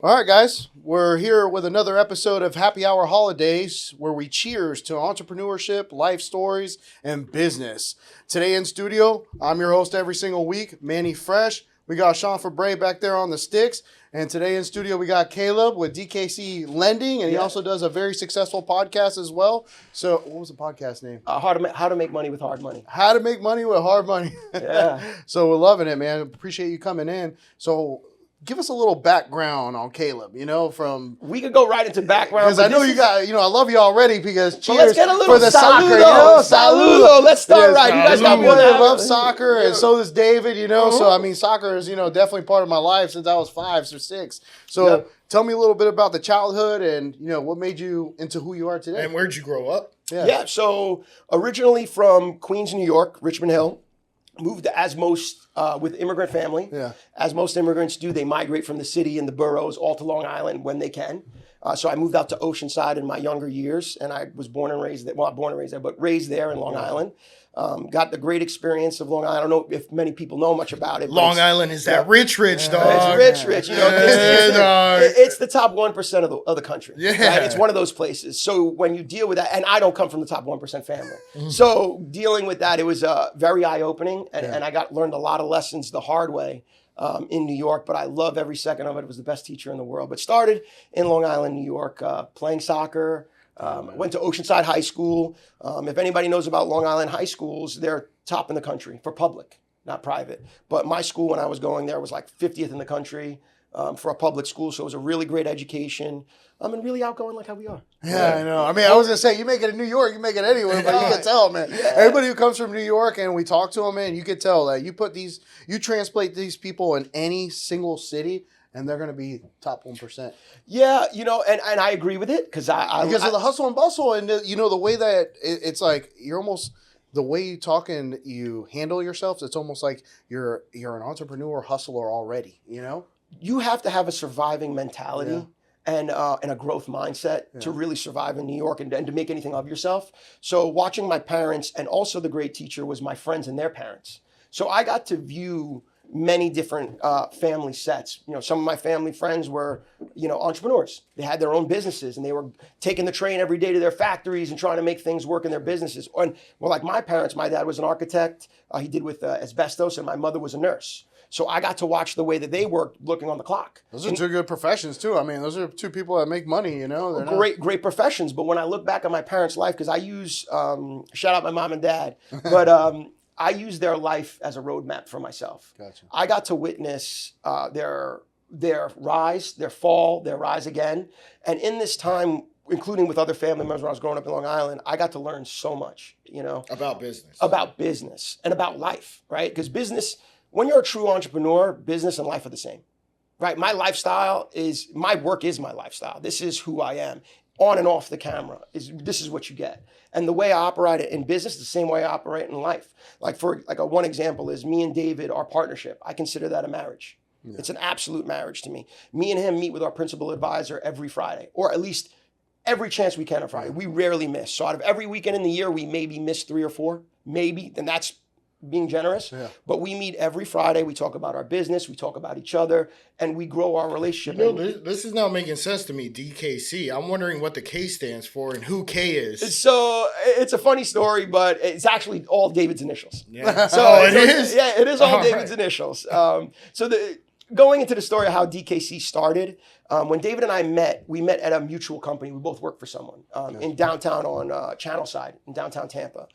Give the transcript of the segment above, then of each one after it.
All right, guys, we're here with another episode of Happy Hour Holidaze, where we cheers to entrepreneurship, life stories, and business. Today in studio, I'm your host every single week, Manny Fresh. We got Sean Fabre back there on the sticks. And today in studio, we got Caleb with DKC Lending, and he also does a very successful podcast as well. So what was the podcast name? How to make money with hard money. How to make money with hard money. Yeah. So we're loving it, man. Appreciate you coming in. So give us a little background on Caleb, from... We could go right into background. Because I know you got, I love you already because cheers let's get a little for the saludo, soccer. Saludo. Let's start right. You guys got me. I love soccer and so does David, So, soccer is, definitely part of my life since I was 5 or 6. So tell me a little bit about the childhood and, what made you into who you are today. And where'd you grow up? Yeah, so originally from Queens, New York, Richmond Hill. Moved as most with immigrant family. Yeah. As most immigrants do, they migrate from the city and the boroughs all to Long Island when they can. So I moved out to Oceanside in my younger years, and I was born and raised there. Well, not born and raised there, but raised there in Long Island. Got the great experience of Long Island. I don't know if many people know much about it. Long Island is that rich, dog. It's rich. It's the top 1% of the country. Yeah. Right? It's one of those places. So when you deal with that, and I don't come from the top 1% family. So dealing with that, it was very eye-opening, and I learned a lot of lessons the hard way in New York, but I love every second of it. It was the best teacher in the world. But started in Long Island, New York, playing soccer. Went to Oceanside High School. If anybody knows about Long Island high schools, they're top in the country for public, not private. But my school, when I was going there, was like 50th in the country for a public school. So it was a really great education. And really outgoing like how we are. Yeah, I know. I was going to say, you make it in New York, you make it anywhere, but you can tell, man. Yeah. Everybody who comes from New York and we talk to them, man, you can tell that you translate these people in any single city, and they're going to be top 1%. Yeah, and I agree with it because because of the hustle and bustle and the way that it's like you're almost the way you talk and you handle yourself. It's almost like you're an entrepreneur hustler already. You have to have a surviving mentality and a growth mindset to really survive in New York and to make anything of yourself. So watching my parents, and also the great teacher was my friends and their parents. So I got to view many different family sets. Some of my family friends were, entrepreneurs. They had their own businesses and they were taking the train every day to their factories and trying to make things work in their businesses. And like my parents, my dad was an architect. He did with asbestos, and my mother was a nurse. So I got to watch the way that they worked looking on the clock. Those are two good professions too. Those are two people that make money, Great professions. But when I look back at my parents' life, because I use, shout out my mom and dad, but I use their life as a roadmap for myself. Gotcha. I got to witness their rise, their fall, their rise again. And in this time, including with other family members when I was growing up in Long Island, I got to learn so much, About business. About business and about life, right? Because business, when you're a true entrepreneur, business and life are the same, right? My work is my lifestyle. This is who I am. On and off the camera, this is what you get. And the way I operate in business is the same way I operate in life. One example is me and David, our partnership. I consider that a marriage. Yeah. It's an absolute marriage to me. Me and him meet with our principal advisor every Friday, or at least every chance we can on Friday. We rarely miss. So out of every weekend in the year, we maybe miss 3 or 4, maybe, and that's being generous. Yeah. But we meet every Friday. We talk about our business. We talk about each other, and we grow our relationship. This is now making sense to me, DKC. I'm wondering what the K stands for and who K is. So it's a funny story, but it's actually all David's initials. Yeah. So it is? Yeah, it is all David's initials. Going into the story of how DKC started, when David and I met, we met at a mutual company. We both worked for someone in downtown on Channel Side in downtown Tampa.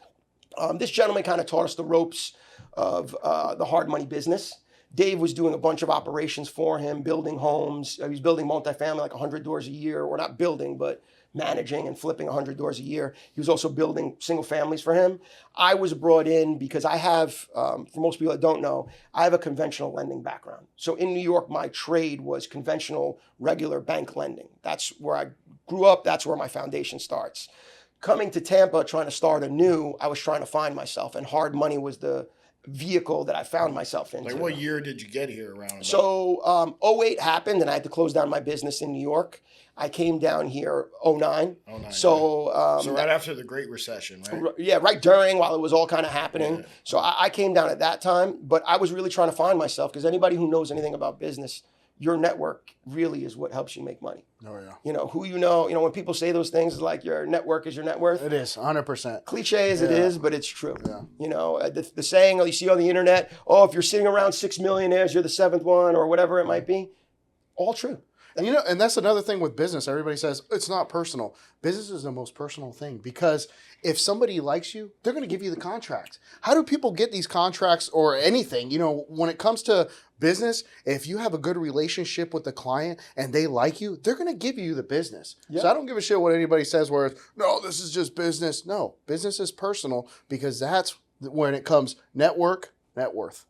This gentleman kind of taught us the ropes of the hard money business. Dave was doing a bunch of operations for him, building homes. He was building multifamily, like 100 doors a year, or not building, but managing and flipping 100 doors a year. He was also building single families for him. I was brought in because I have, for most people that don't know, I have a conventional lending background. So in New York, my trade was conventional, regular bank lending. That's where I grew up. That's where my foundation starts. Coming to Tampa, trying to start anew, I was trying to find myself, and hard money was the vehicle that I found myself into. Like, what year did you get here around about? So 08 happened, and I had to close down my business in New York. I came down here 09. So right after the Great Recession, right? Yeah, right during, while it was all kind of happening. Yeah. So I came down at that time, but I was really trying to find myself, because anybody who knows anything about business, your network really is what helps you make money. Oh yeah. You know, who you know, when people say those things like your network is your net worth. It is 100%. Cliche as it is, but it's true. Yeah. You know, the saying you see on the internet, oh, if you're sitting around 6 millionaires, you're the seventh one or whatever it might be. All true. And and that's another thing with business. Everybody says it's not personal. Business is the most personal thing because if somebody likes you, they're going to give you the contract. How do people get these contracts or anything? When it comes to business, if you have a good relationship with the client and they like you, they're going to give you the business. Yep. So I don't give a shit what anybody says where it's, no, this is just business. No, business is personal because that's when it comes net worth.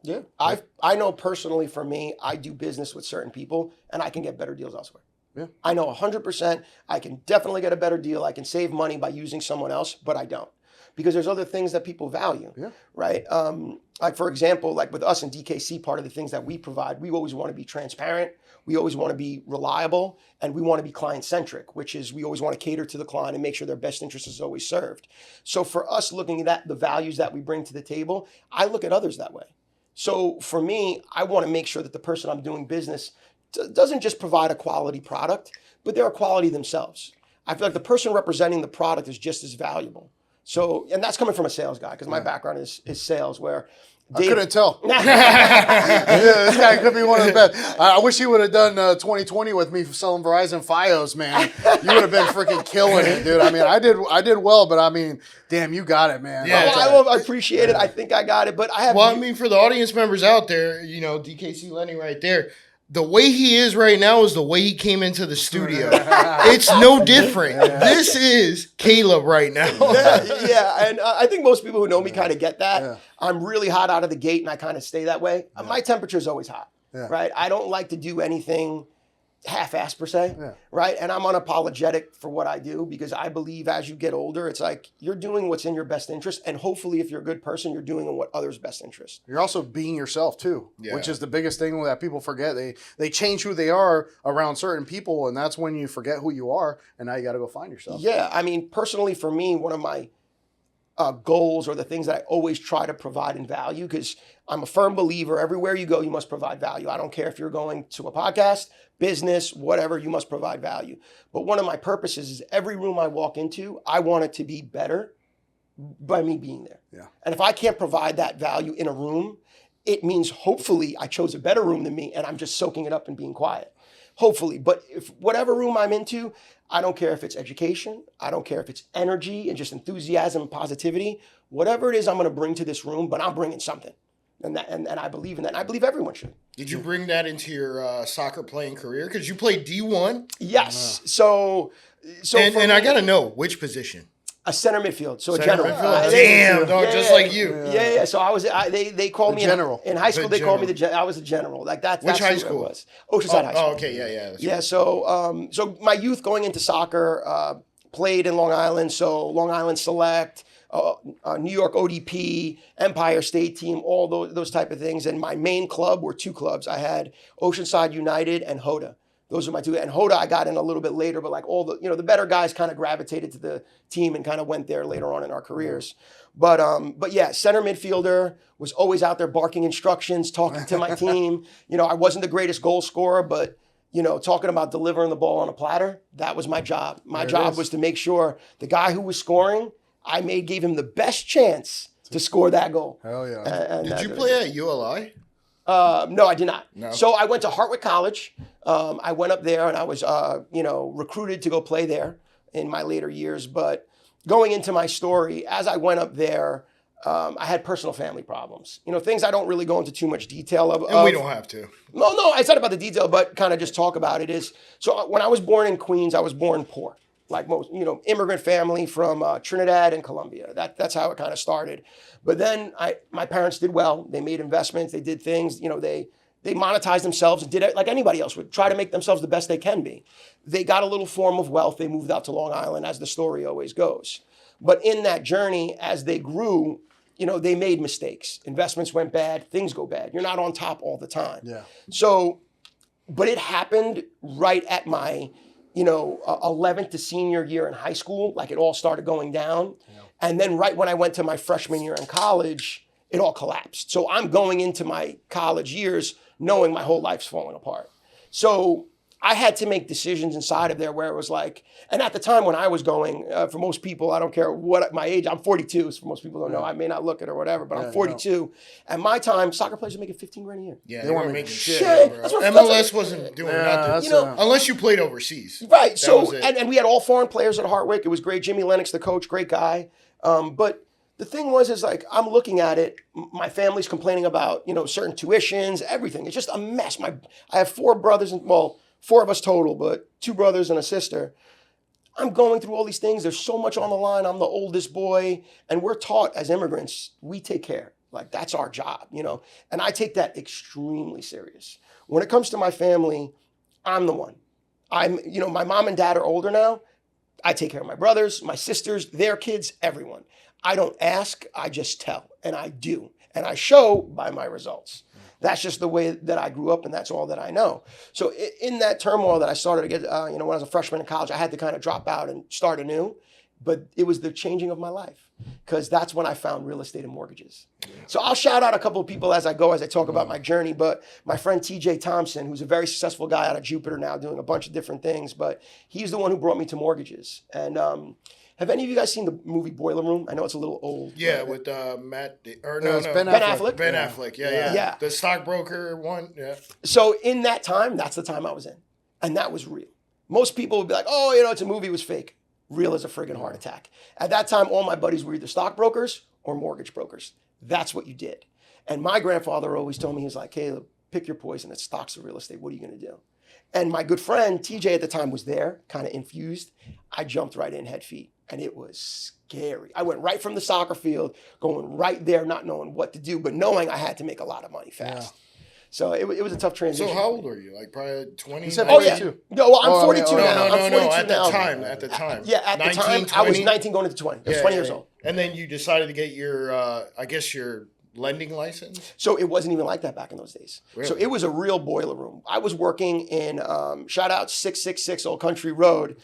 Yeah. I know personally for me, I do business with certain people and I can get better deals elsewhere. Yeah. I know 100% I can definitely get a better deal. I can save money by using someone else, but I don't. Because there's other things that people value, right? Like for example, like with us in DKC, part of the things that we provide, we always want to be transparent. We always want to be reliable and we want to be client-centric, which is we always want to cater to the client and make sure their best interest is always served. So for us looking at the values that we bring to the table, I look at others that way. So for me, I want to make sure that the person I'm doing business doesn't just provide a quality product, but they're a quality themselves. I feel like the person representing the product is just as valuable. So, and that's coming from a sales guy because my background is sales where I couldn't tell. This guy could be one of the best. I wish he would have done 2020 with me for selling Verizon Fios, man. You would have been freaking killing it, dude. I mean, I did well, but I mean, damn, you got it, man. Yeah, I appreciate it. I think I got it, but I have. Well, I mean, for the audience members out there, DKC Lenny right there. The way he is right now is the way he came into the studio. It's no different. This is Caleb right now. And I think most people who know me kind of get that. Yeah. I'm really hot out of the gate, and I kind of stay that way. Yeah. My temperature is always hot, right? I don't like to do anything half-assed per se, right? And I'm unapologetic for what I do because I believe as you get older, it's like you're doing what's in your best interest. And hopefully if you're a good person, you're doing in what others' best interest. You're also being yourself too, which is the biggest thing that people forget. They change who they are around certain people and that's when you forget who you are and now you got to go find yourself. Yeah, I mean, personally for me, one of my goals or the things that I always try to provide in value because I'm a firm believer everywhere you go, you must provide value. I don't care if you're going to a podcast, business, whatever, you must provide value. But one of my purposes is every room I walk into, I want it to be better by me being there. Yeah. And if I can't provide that value in a room, it means hopefully I chose a better room than me and I'm just soaking it up and being quiet. Hopefully. But if whatever room I'm into, I don't care if it's education. I don't care if it's energy and just enthusiasm and positivity. Whatever it is I'm going to bring to this room, but I'm bringing something. And I believe in that. And I believe everyone should. Did you bring that into your soccer playing career? Because you played D1. Yes. So and I got to know which position. A center midfield, so center a general. Midfield. Damn, dog, just like you. Yeah. So I was. They called me general. In high school. They called me I was a general. Like that. Which that's high school? It was. Oceanside High School. Oh, okay, yeah. Yeah. So my youth going into soccer, played in Long Island. So Long Island Select, New York ODP, Empire State Team, all those type of things. And my main club were two clubs. I had Oceanside United and Hoda. Those are my two. And Hoda I got in a little bit later, but like all the, the better guys kind of gravitated to the team and kind of went there later on in our careers. But yeah, center midfielder, was always out there barking instructions, talking to my team. I wasn't the greatest goal scorer, but talking about delivering the ball on a platter, that was my job. My job was to make sure the guy who was scoring, gave him the best chance to score that goal. Hell yeah. Did you play at ULI? No, I did not. No. So I went to Hartwick College. I went up there and I was, recruited to go play there in my later years. But going into my story, as I went up there, I had personal family problems. Things I don't really go into too much detail of. And we don't have to. No, it's not about the detail, but kind of just talk about it is. So when I was born in Queens, I was born poor. Like most, immigrant family from Trinidad and Colombia. That's how it kind of started. But then my parents did well. They made investments. They did things. They monetized themselves and did it like anybody else would. Try to make themselves the best they can be. They got a little form of wealth. They moved out to Long Island, as the story always goes. But in that journey, as they grew, they made mistakes. Investments went bad. Things go bad. You're not on top all the time. Yeah. So, but it happened right at my 11th to senior year in high school, like it all started going down. Yeah. And then right when I went to my freshman year in college, it all collapsed. So I'm going into my college years knowing my whole life's falling apart. So I had to make decisions inside of there where it was like, and at the time when I was going, for most people, I don't care what my age, I'm 42, so for most people don't know, I may not look it or whatever, but I'm 42. At my time, soccer players are making 15 grand a year. Yeah, they weren't making shit. Shit. Bro. MLS wasn't doing nothing. You know, unless you played overseas. Right. That So, was it. and we had all foreign players at Hartwick. It was great. Jimmy Lennox, the coach, great guy. But the thing is like, I'm looking at it, my family's complaining about, certain tuitions, everything. It's just a mess. I have 4 brothers, and well, 4 of us total, but 2 brothers and a sister. I'm going through all these things. There's so much on the line. I'm the oldest boy. And we're taught as immigrants, we take care. Like, that's our job, And I take that extremely serious. When it comes to my family, I'm the one. My mom and dad are older now. I take care of my brothers, my sisters, their kids, everyone. I don't ask, I just tell. And I do. And I show by my results. That's just the way that I grew up, and that's all that I know. So in that turmoil that I started to get, when I was a freshman in college, I had to kind of drop out and start anew. But it was the changing of my life, because that's when I found real estate and mortgages. So I'll shout out a couple of people as I talk about my journey. But my friend TJ Thompson, who's a very successful guy out of Jupiter now, doing a bunch of different things, but he's the one who brought me to mortgages. And have any of you guys seen the movie Boiler Room? I know it's a little old. Yeah, with Ben Affleck. Ben Affleck, yeah. The stockbroker one, yeah. So in that time, that's the time I was in. And that was real. Most people would be like, oh, it's a movie, it was fake. Real as a friggin' heart attack. At that time, all my buddies were either stockbrokers or mortgage brokers. That's what you did. And my grandfather always told me, he was like, Caleb, pick your poison. It's stocks or real estate. What are you going to do? And my good friend, TJ at the time, was there, kind of infused. I jumped right in head feet. And it was scary. I went right from the soccer field, going right there, not knowing what to do, but knowing I had to make a lot of money fast. Yeah. So it was a tough transition. So how old are you? Like probably 20? You said 42. No, well, I'm 42 now. No. At the time. At the time, the time, I was 19 going into 20. I was 20 years old. And then you decided to get your, your lending license? So it wasn't even like that back in those days. Really? So it was a real boiler room. I was working in, shout out 666 Old Country Road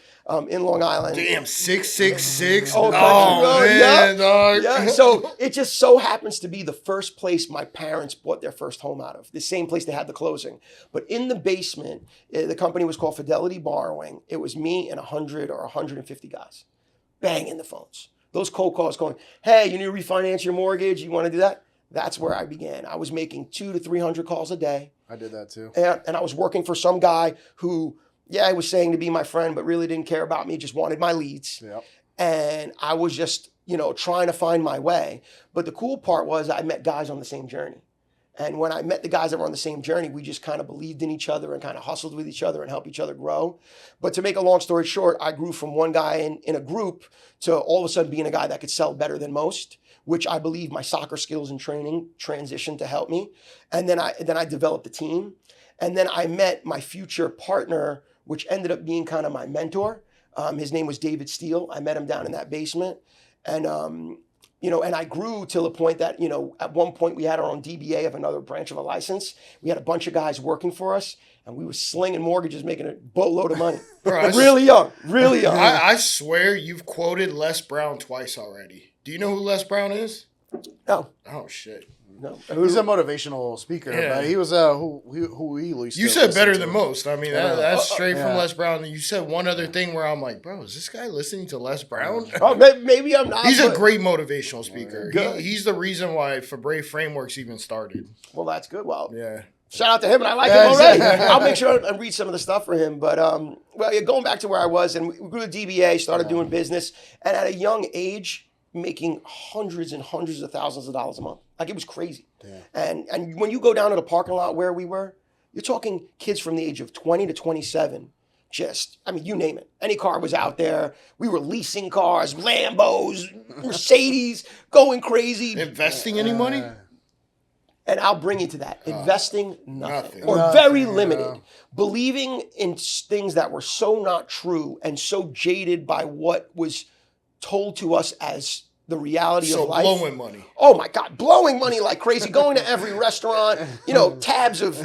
in Long Island. Damn, 666? Old Country Road, man, dog. Yeah. So it just so happens to be the first place my parents bought their first home out of. The same place they had the closing. But in the basement, the company was called Fidelity Borrowing. It was me and 100 or 150 guys banging the phones. Those cold calls going, hey, you need to refinance your mortgage? You want to do that? That's where I began. I was making 200 to 300 calls a day. I did that too. And I was working for some guy who, I was saying to be my friend, but really didn't care about me, just wanted my leads. Yep. And I was just, trying to find my way. But the cool part was I met guys on the same journey. And when I met the guys that were on the same journey, we just kind of believed in each other and kind of hustled with each other and helped each other grow. But to make a long story short, I grew from one guy in a group to all of a sudden being a guy that could sell better than most, which I believe my soccer skills and training transitioned to help me. And then I developed a team. And then I met my future partner, which ended up being kind of my mentor. His name was David Steele. I met him down in that basement. And, and I grew to the point that, at one point we had our own DBA of another branch of a license. We had a bunch of guys working for us, and we were slinging mortgages, making a boatload of money. Bro, really young. I swear you've quoted Les Brown twice already. Do you know who Les Brown is? No. Oh, shit. No. He's a motivational speaker, but he was who we used to You said better listen than to. most. I mean, that's straight from Les Brown. You said one other thing where I'm like, bro, is this guy listening to Les Brown? Oh, maybe I'm not. He's a great motivational speaker. Good. He's the reason why Fabre Frameworks even started. Well, that's good. Well, yeah. Shout out to him, and I like him already. I'll make sure and read some of the stuff for him. But going back to where I was, and we grew the DBA, started doing business, and at a young age, making hundreds and hundreds of thousands of dollars a month. Like, it was crazy. Yeah. And when you go down to the parking lot where we were, you're talking kids from the age of 20 to 27. You name it. Any car was out there. We were leasing cars, Lambos, Mercedes, going crazy. Investing any money? And I'll bring you to that. Investing, nothing. Or very limited. Believing in things that were so not true and so jaded by what was told to us as the reality of life. So blowing money. Oh my God, blowing money like crazy, going to every restaurant, tabs of,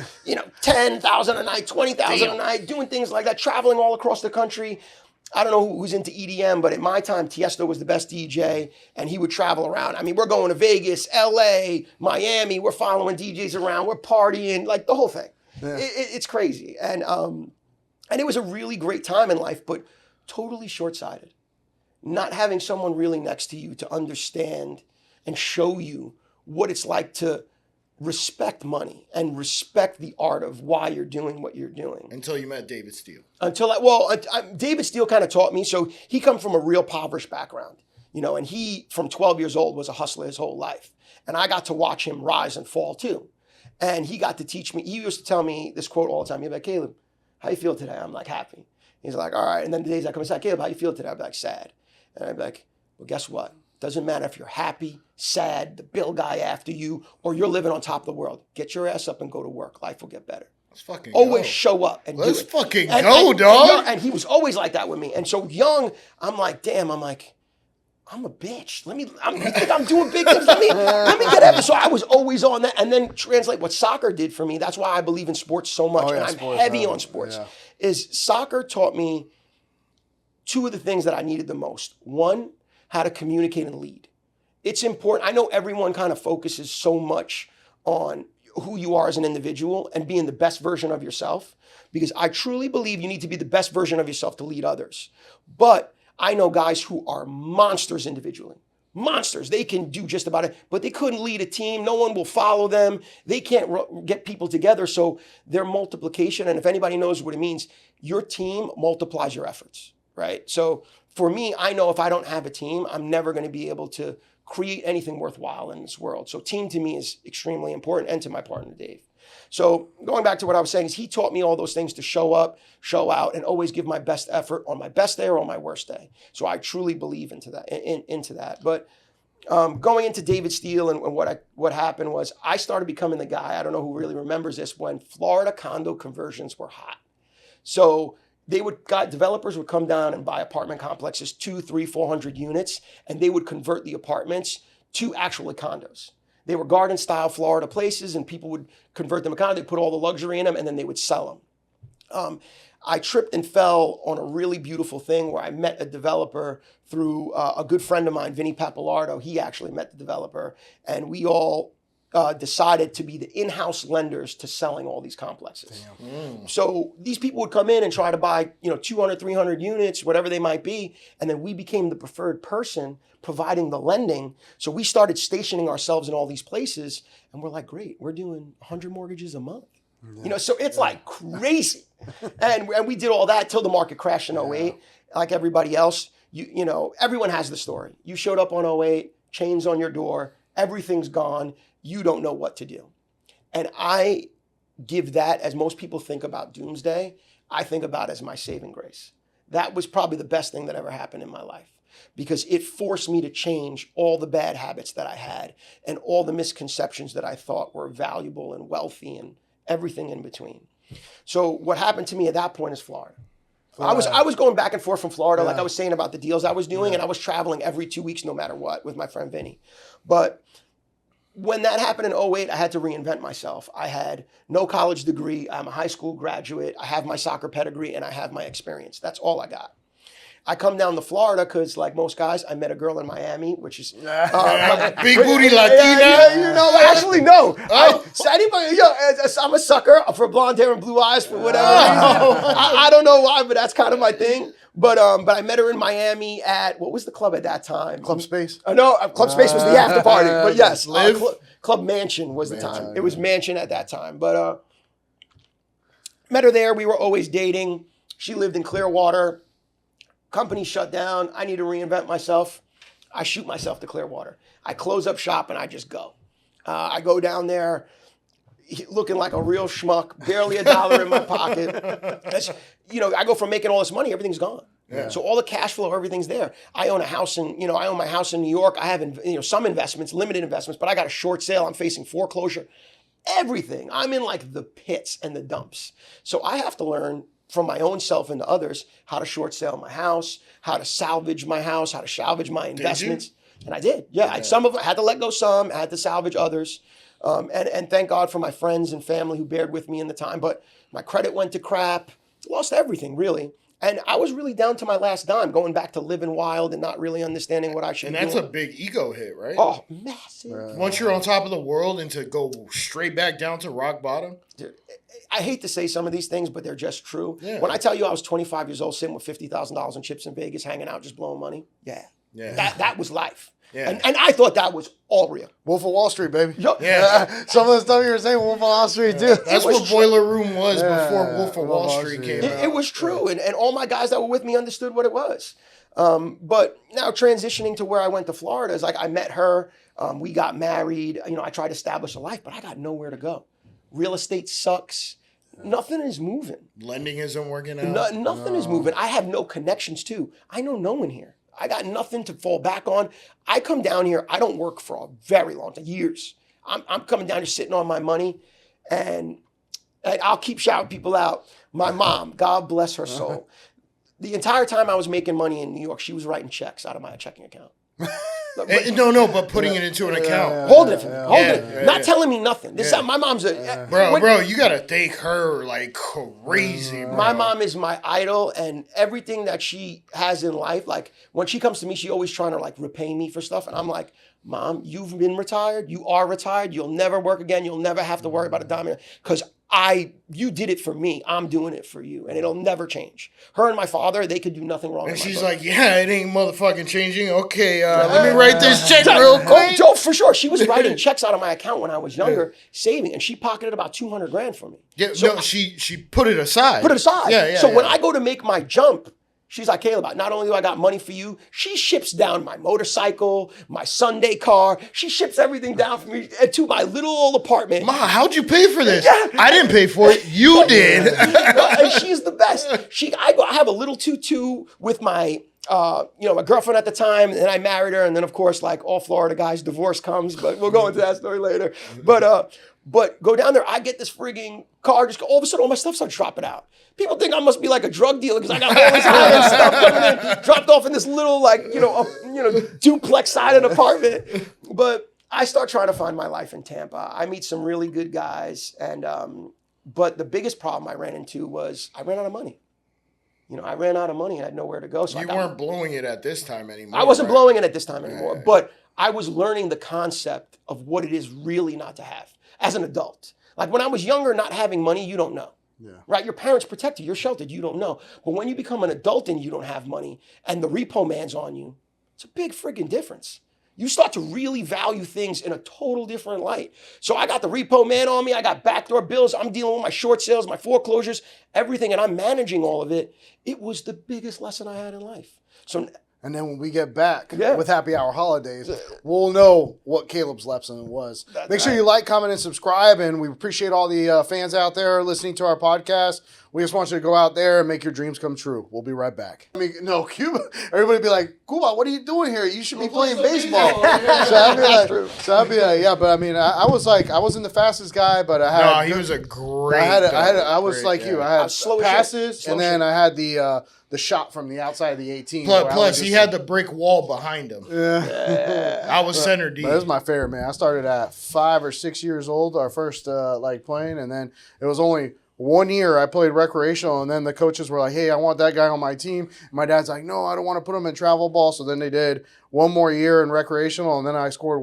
10,000 a night, 20,000 a night, doing things like that, traveling all across the country. I don't know who's into EDM, but at my time, Tiesto was the best DJ, and he would travel around. I mean, we're going to Vegas, LA, Miami, we're following DJs around, we're partying, like the whole thing. It's crazy. And it was a really great time in life, but totally short-sighted. Not having someone really next to you to understand and show you what it's like to respect money and respect the art of why you're doing what you're doing. Until you met David Steele. David Steele kind of taught me. So he come from a real impoverished background, and he, from 12 years old, was a hustler his whole life. And I got to watch him rise and fall too. And he got to teach me. He used to tell me this quote all the time. He'd be like, Caleb, how you feel today? I'm like, happy. He's like, all right. And then the days I come inside, Caleb, how you feel today? I'd be like, sad. And I'd be like, well, guess what? Doesn't matter if you're happy, sad, the bill guy after you, or you're living on top of the world. Get your ass up and go to work. Life will get better. Let's fucking always go. Show up and Let's do it. fucking go, dog. And he was always like that with me. And so young, I'm like, damn, I'm a bitch. You think I'm doing big things? Let me get at it. So I was always on that. And then translate what soccer did for me. That's why I believe in sports so much. And I'm heavy on sports. Yeah. Is soccer taught me two of the things that I needed the most. One, how to communicate and lead. It's important. I know everyone kind of focuses so much on who you are as an individual and being the best version of yourself, because I truly believe you need to be the best version of yourself to lead others. But I know guys who are monsters individually. Monsters. They can do just about it, but they couldn't lead a team. No one will follow them. They can't get people together. So their multiplication, and if anybody knows what it means, your team multiplies your efforts, right? So for me, I know if I don't have a team, I'm never going to be able to create anything worthwhile in this world. So team to me is extremely important, and to my partner, Dave. So going back to what I was saying is he taught me all those things to show up, show out, and always give my best effort on my best day or on my worst day. So I truly believe into that. But going into David Steele and what happened was I started becoming the guy, I don't know who really remembers this, when Florida condo conversions were hot. So developers would come down and buy apartment complexes, 200, 300, 400 units, and they would convert the apartments to actually condos. They were garden-style Florida places, and people would convert them to condos. They'd put all the luxury in them, and then they would sell them. I tripped and fell on a really beautiful thing where I met a developer through a good friend of mine, Vinny Pappalardo. He actually met the developer, and we all decided to be the in-house lenders to selling all these complexes. So these people would come in and try to buy 200, 300 units, whatever they might be, and then we became the preferred person providing the lending. So we started stationing ourselves in all these places, and we're like, great, we're doing 100 mortgages a month. So it's like crazy. And we did all that till the market crashed in 08. Like everybody else, everyone has the story. You showed up on 08, chains on your door, everything's gone. You don't know what to do. And I give that, as most people think about doomsday, I think about as my saving grace. That was probably the best thing that ever happened in my life, because it forced me to change all the bad habits that I had and all the misconceptions that I thought were valuable and wealthy and everything in between. So what happened to me at that point is Florida. I was going back and forth from Florida, like I was saying about the deals I was doing, and I was traveling every 2 weeks no matter what with my friend Vinny. But when that happened in 08, I had to reinvent myself. I had no college degree. I'm a high school graduate. I have my soccer pedigree, and I have my experience. That's all I got. I come down to Florida because, like most guys, I met a girl in Miami, which is big booty Latina. Actually, no. I'm a sucker for blonde hair and blue eyes for whatever reason. I don't know why, but that's kind of my thing. But I met her in Miami at, what was the club at that time? Club Space? No, Club Space was the after party. But yes, Club Mansion was the time. It was Mansion at that time. But met her there. We were always dating. She lived in Clearwater. Company shut down. I need to reinvent myself. I shoot myself to Clearwater. I close up shop and I just go. I go down there looking like a real schmuck, barely $1 in my pocket. I go from making all this money, everything's gone. Yeah. So all the cash flow, everything's there. I own a house I own my house in New York. I have some investments, limited investments, but I got a short sale. I'm facing foreclosure. Everything. I'm in like the pits and the dumps. So I have to learn from my own self and to others how to short sell my house, how to salvage my house, how to salvage my investments. And I did. Yeah. Some of them I had to let go some, I had to salvage others. And thank God for my friends and family who bared with me in the time. But my credit went to crap. Lost everything, really. And I was really down to my last dime, going back to living wild and not really understanding what I should And be that's doing. a big ego hit, right? Oh, massive. Once you're on top of the world and to go straight back down to rock bottom. Dude, I hate to say some of these things, but they're just true. Yeah. When I tell you I was 25 years old, sitting with $50,000 in chips in Vegas, hanging out, just blowing money, that was life. Yeah. And I thought that was all real. Wolf of Wall Street, baby. Yup. Yeah. Some of the stuff you were saying, Wolf of Wall Street, too. That's what Boiler Room was before Wolf of Wolf Wall of Wall Street Street. came out. It was true, and all my guys that were with me understood what it was. But now transitioning to where I went to Florida is like I met her, we got married. You know, I tried to establish a life, but I got nowhere to go. Real estate sucks. Nothing is moving. Lending isn't working out. Nothing is moving. I have no connections too. I know no one here. I got nothing to fall back on. I come down here. I don't work for a very long time, years. I'm coming down here sitting on my money, and I'll keep shouting people out. My mom, God bless her soul. The entire time I was making money in New York, she was writing checks out of my checking account. But putting it into an account. Holding it for me. Holding it. Yeah, Not yeah. telling me nothing. This is my mom's a... Bro, you gotta thank her like crazy, bro. My mom is my idol, and everything that she has in life, like when she comes to me, she always trying to like repay me for stuff. And I'm like, Mom, you've been retired. You are retired. You'll never work again. You'll never have to worry about a dime. Because you did it for me. I'm doing it for you. And it'll never change. Her and my father, they could do nothing wrong. And in my she's book. like, yeah, it ain't motherfucking changing. Okay, let me write this check real Oh, quick. Joe, for sure. She was writing checks out of my account when I was younger, saving, and she pocketed about 200 grand for me. Yeah, So no, she put it aside. put it aside. Yeah. So when I go to make my jump, she's like, Caleb, not only do I got money for you, she ships down my motorcycle, my Sunday car. She ships everything down for me to my little old apartment. Ma, how'd you pay for this? Yeah. I didn't pay for it. You did. And she's the best. I have a little tutu with my my girlfriend at the time, and then I married her, and then of course, like all Florida guys, divorce comes, but we'll go into that story later. But go down there, I get this frigging car, just all of a sudden all my stuff starts dropping out. People think I must be like a drug dealer because I got all this high-end stuff coming in, dropped off in this little duplex-sided apartment. But I start trying to find my life in Tampa. I meet some really good guys, and but the biggest problem I ran into was I ran out of money. I ran out of money and I had nowhere to go. So You weren't blowing it at this time anymore. I wasn't right? blowing it at this time anymore, but I was learning the concept of what it is really not to have as an adult. Like when I was younger, not having money, you don't know. Yeah. Right? Your parents protect you. You're sheltered. You don't know. But when you become an adult and you don't have money and the repo man's on you, it's a big friggin' difference. You start to really value things in a total different light. So I got the repo man on me. I got backdoor bills. I'm dealing with my short sales, my foreclosures, everything, and I'm managing all of it. It was the biggest lesson I had in life. So, And then when we get back Yeah. with Happy Hour Holidays, we'll know what Caleb's lesson was. Make sure you like, comment, and subscribe. And we appreciate all the fans out there listening to our podcast. We just want you to go out there and make your dreams come true. We'll be right back. No, Cuba. Everybody be like, Cuba, what are you doing here? You should be playing baseball. So I'd be like, yeah. But I mean, I wasn't the fastest guy, but I had. No, he was a great. I was great, like yeah. you. I had slow as passes, shit. and then I had the shot from the outside of the 18. Plus, he had the brick wall behind him. Yeah. I was center deep. But it was my favorite, man. I started at 5 or 6 years old, our first playing, and then it was only 1 year I played recreational, and then the coaches were like, hey, I want that guy on my team. And my dad's like, no, I don't want to put him in travel ball. So then they did 1 more year in recreational, and then I scored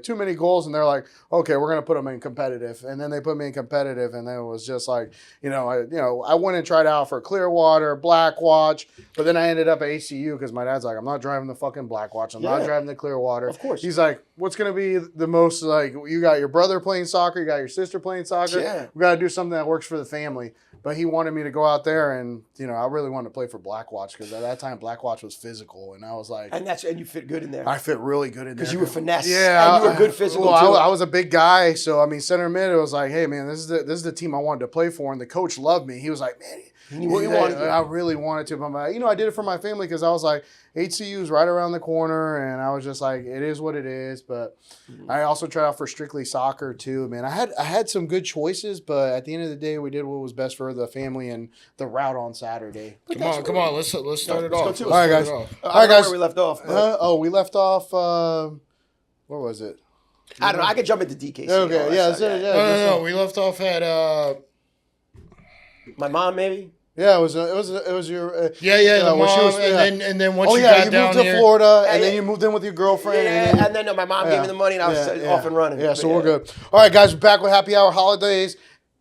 too many goals, and they're like, okay, we're going to put him in competitive. And then they put me in competitive, and then it was just like, I went and tried out for Clearwater, Blackwatch, but then I ended up at HCU because my dad's like, I'm not driving the fucking Blackwatch. I'm not driving the Clearwater. Of course. He's like, what's going to be the most, you got your brother playing soccer, you got your sister playing soccer. Yeah. We got to do something that works for the family. But he wanted me to go out there, and I really wanted to play for Blackwatch because at that time Blackwatch was physical, and I was like, And you fit good in there. I fit really good in there Because you were finesse. Yeah, And you were good physical, well, too. I was a big guy, so I mean, center mid. It was like, hey man, this is the team I wanted to play for, and the coach loved me. He was like, man, You knew what you wanted to. I really wanted to, but I did it for my family because I was like, HCU's right around the corner, and I was just like, it is what it is. But I also tried out for strictly soccer too, man. I had some good choices, but at the end of the day, we did what was best for the family and the route on Saturday. Come on, let's start it Let's go off. to it. All right, guys. I All right, don't know guys. where we left off. but We left off. What was it? I don't know. I could jump into DKC. Okay, all that yeah, stuff, yeah. No, we left off at My mom, maybe? Yeah, it was your the when she mom, was- yeah. and then once Oh you yeah, got you down moved to here, Florida, and Yeah, then you moved in with your girlfriend. Yeah, and then my mom gave me the money, and I was off and running. Yeah, so But we're good. All right, guys, we're back with Happy Hour Holidays.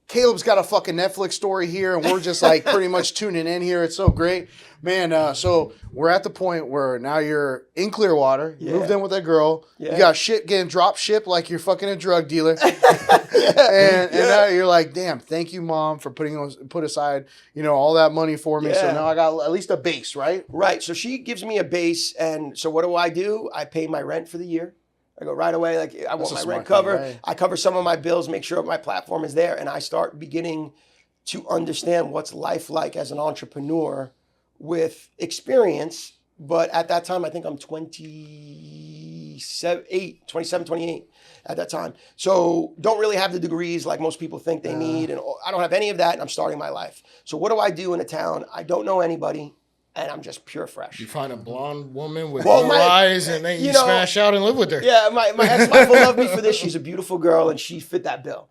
Caleb's got a fucking Netflix story here, and we're just like pretty much tuning in here. It's so great, man. So we're at the point where now you're in Clearwater. You moved in with that girl. Yeah. You got shit getting drop shipped like you're fucking a drug dealer. And now you're like, damn, thank you, Mom, for put aside, all that money for me. So Yeah. now I got at least a base, right? Right. So she gives me a base, and so what do? I pay my rent for the year. I go right away, like I want a my smart rent thing, covered. right? I cover some of my bills, make sure my platform is there, and I start beginning to understand what's life like as an entrepreneur with experience. But at that time, I think I'm 27, 28 at that time. So don't really have the degrees like most people think they need. And I don't have any of that, and I'm starting my life. So what do I do in a town? I don't know anybody, and I'm just pure fresh. you find a blonde woman with Well, blue eyes, and then you smash out and live with her. Yeah, my ex-wife will love me for this. She's a beautiful girl, and she fit that bill.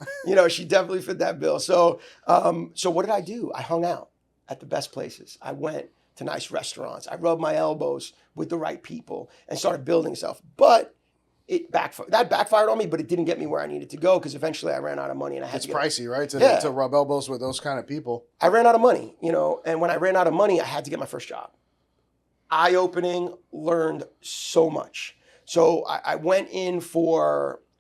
She definitely fit that bill. So what did I do? I hung out at the best places. I went to nice restaurants. I rubbed my elbows with the right people and started building stuff. But that backfired on me, but it didn't get me where I needed to go because eventually I ran out of money and I had It's to pricey, right? Yeah. To rub elbows with those kind of people. I ran out of money, and when I ran out of money, I had to get my first job. Eye-opening, learned so much. So I went in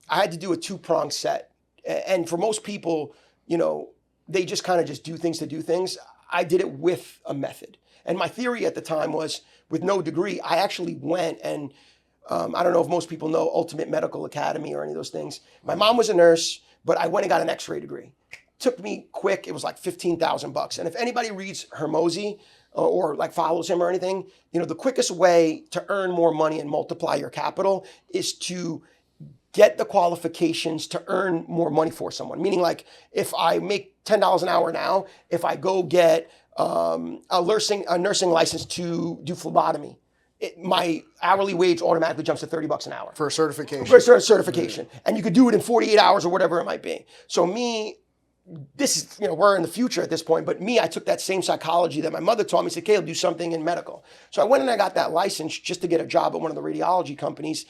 I had to do a two-pronged set. And for most people, they just kind of just do things to do things. I did it with a method. And my theory at the time was, with no degree, I actually went and I don't know if most people know Ultimate Medical Academy or any of those things. My mom was a nurse, but I went and got an x-ray degree. Took me quick. It was like $15,000. And if anybody reads Hermosi or like follows him or anything, the quickest way to earn more money and multiply your capital is to get the qualifications to earn more money for someone. Meaning, like, if I make $10 an hour now, if I go get a nursing license to do phlebotomy, my hourly wage automatically jumps to $30 an hour. For a certification. For a certification. And you could do it in 48 hours or whatever it might be. So this is, we're in the future at this point, but I took that same psychology that my mother taught me, said, Caleb, do something in medical. So I went and I got that license just to get a job at one of the radiology companies,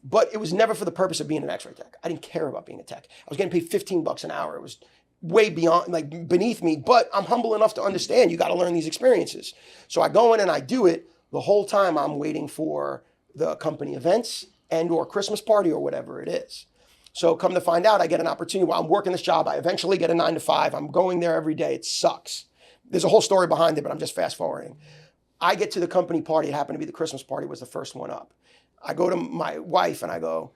but it was never for the purpose of being an x-ray tech. I didn't care about being a tech. I was getting paid $15 an hour. It was way beyond, like, beneath me, but I'm humble enough to understand you got to learn these experiences. So I go in and I do it. The whole time I'm waiting for the company events and or Christmas party or whatever it is. So come to find out, I get an opportunity while I'm working this job. I eventually get a 9 to 5. I'm going there every day. It sucks. There's a whole story behind it, but I'm just fast forwarding. I get to the company party. It happened to be the Christmas party was the first one up. I go to my wife and I go,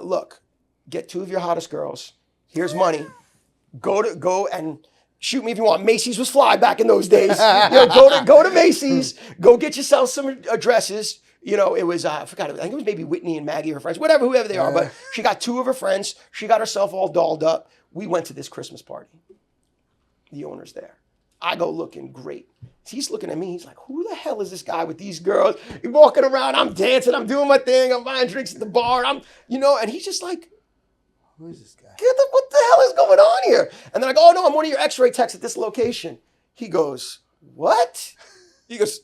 look, get 2 of your hottest girls. Here's money. Go and shoot me if you want. Macy's was fly back in those days. Go to Macy's. Go get yourself some dresses. It was, I forgot, I think it was maybe Whitney and Maggie, her friends, whoever they are. But she got 2 of her friends. She got herself all dolled up. We went to this Christmas party. The owner's there. I go looking great. He's looking at me. He's like, who the hell is this guy with these girls? He's walking around. I'm dancing. I'm doing my thing. I'm buying drinks at the bar. And he's just like, Who is this guy? what the hell is going on here? And then I go, oh no, I'm one of your x-ray techs at this location. He goes, what? He goes,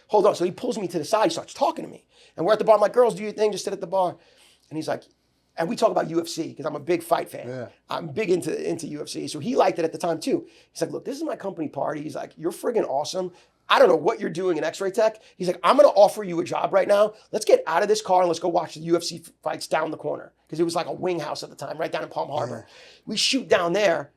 hold on. So he pulls me to the side, he starts talking to me. And we're at the bar. I'm like, girls, do your thing, just sit at the bar. And he's like, and we talk about UFC because I'm a big fight fan. Yeah. I'm big into UFC. So he liked it at the time too. He's like, look, this is my company party. He's like, you're friggin' awesome. I don't know what you're doing in x-ray tech. He's like, I'm going to offer you a job right now. Let's get out of this car and let's go watch the UFC fights down the corner. Because it was like a wing house at the time, right down in Palm Harbor. Yeah. We shoot down there.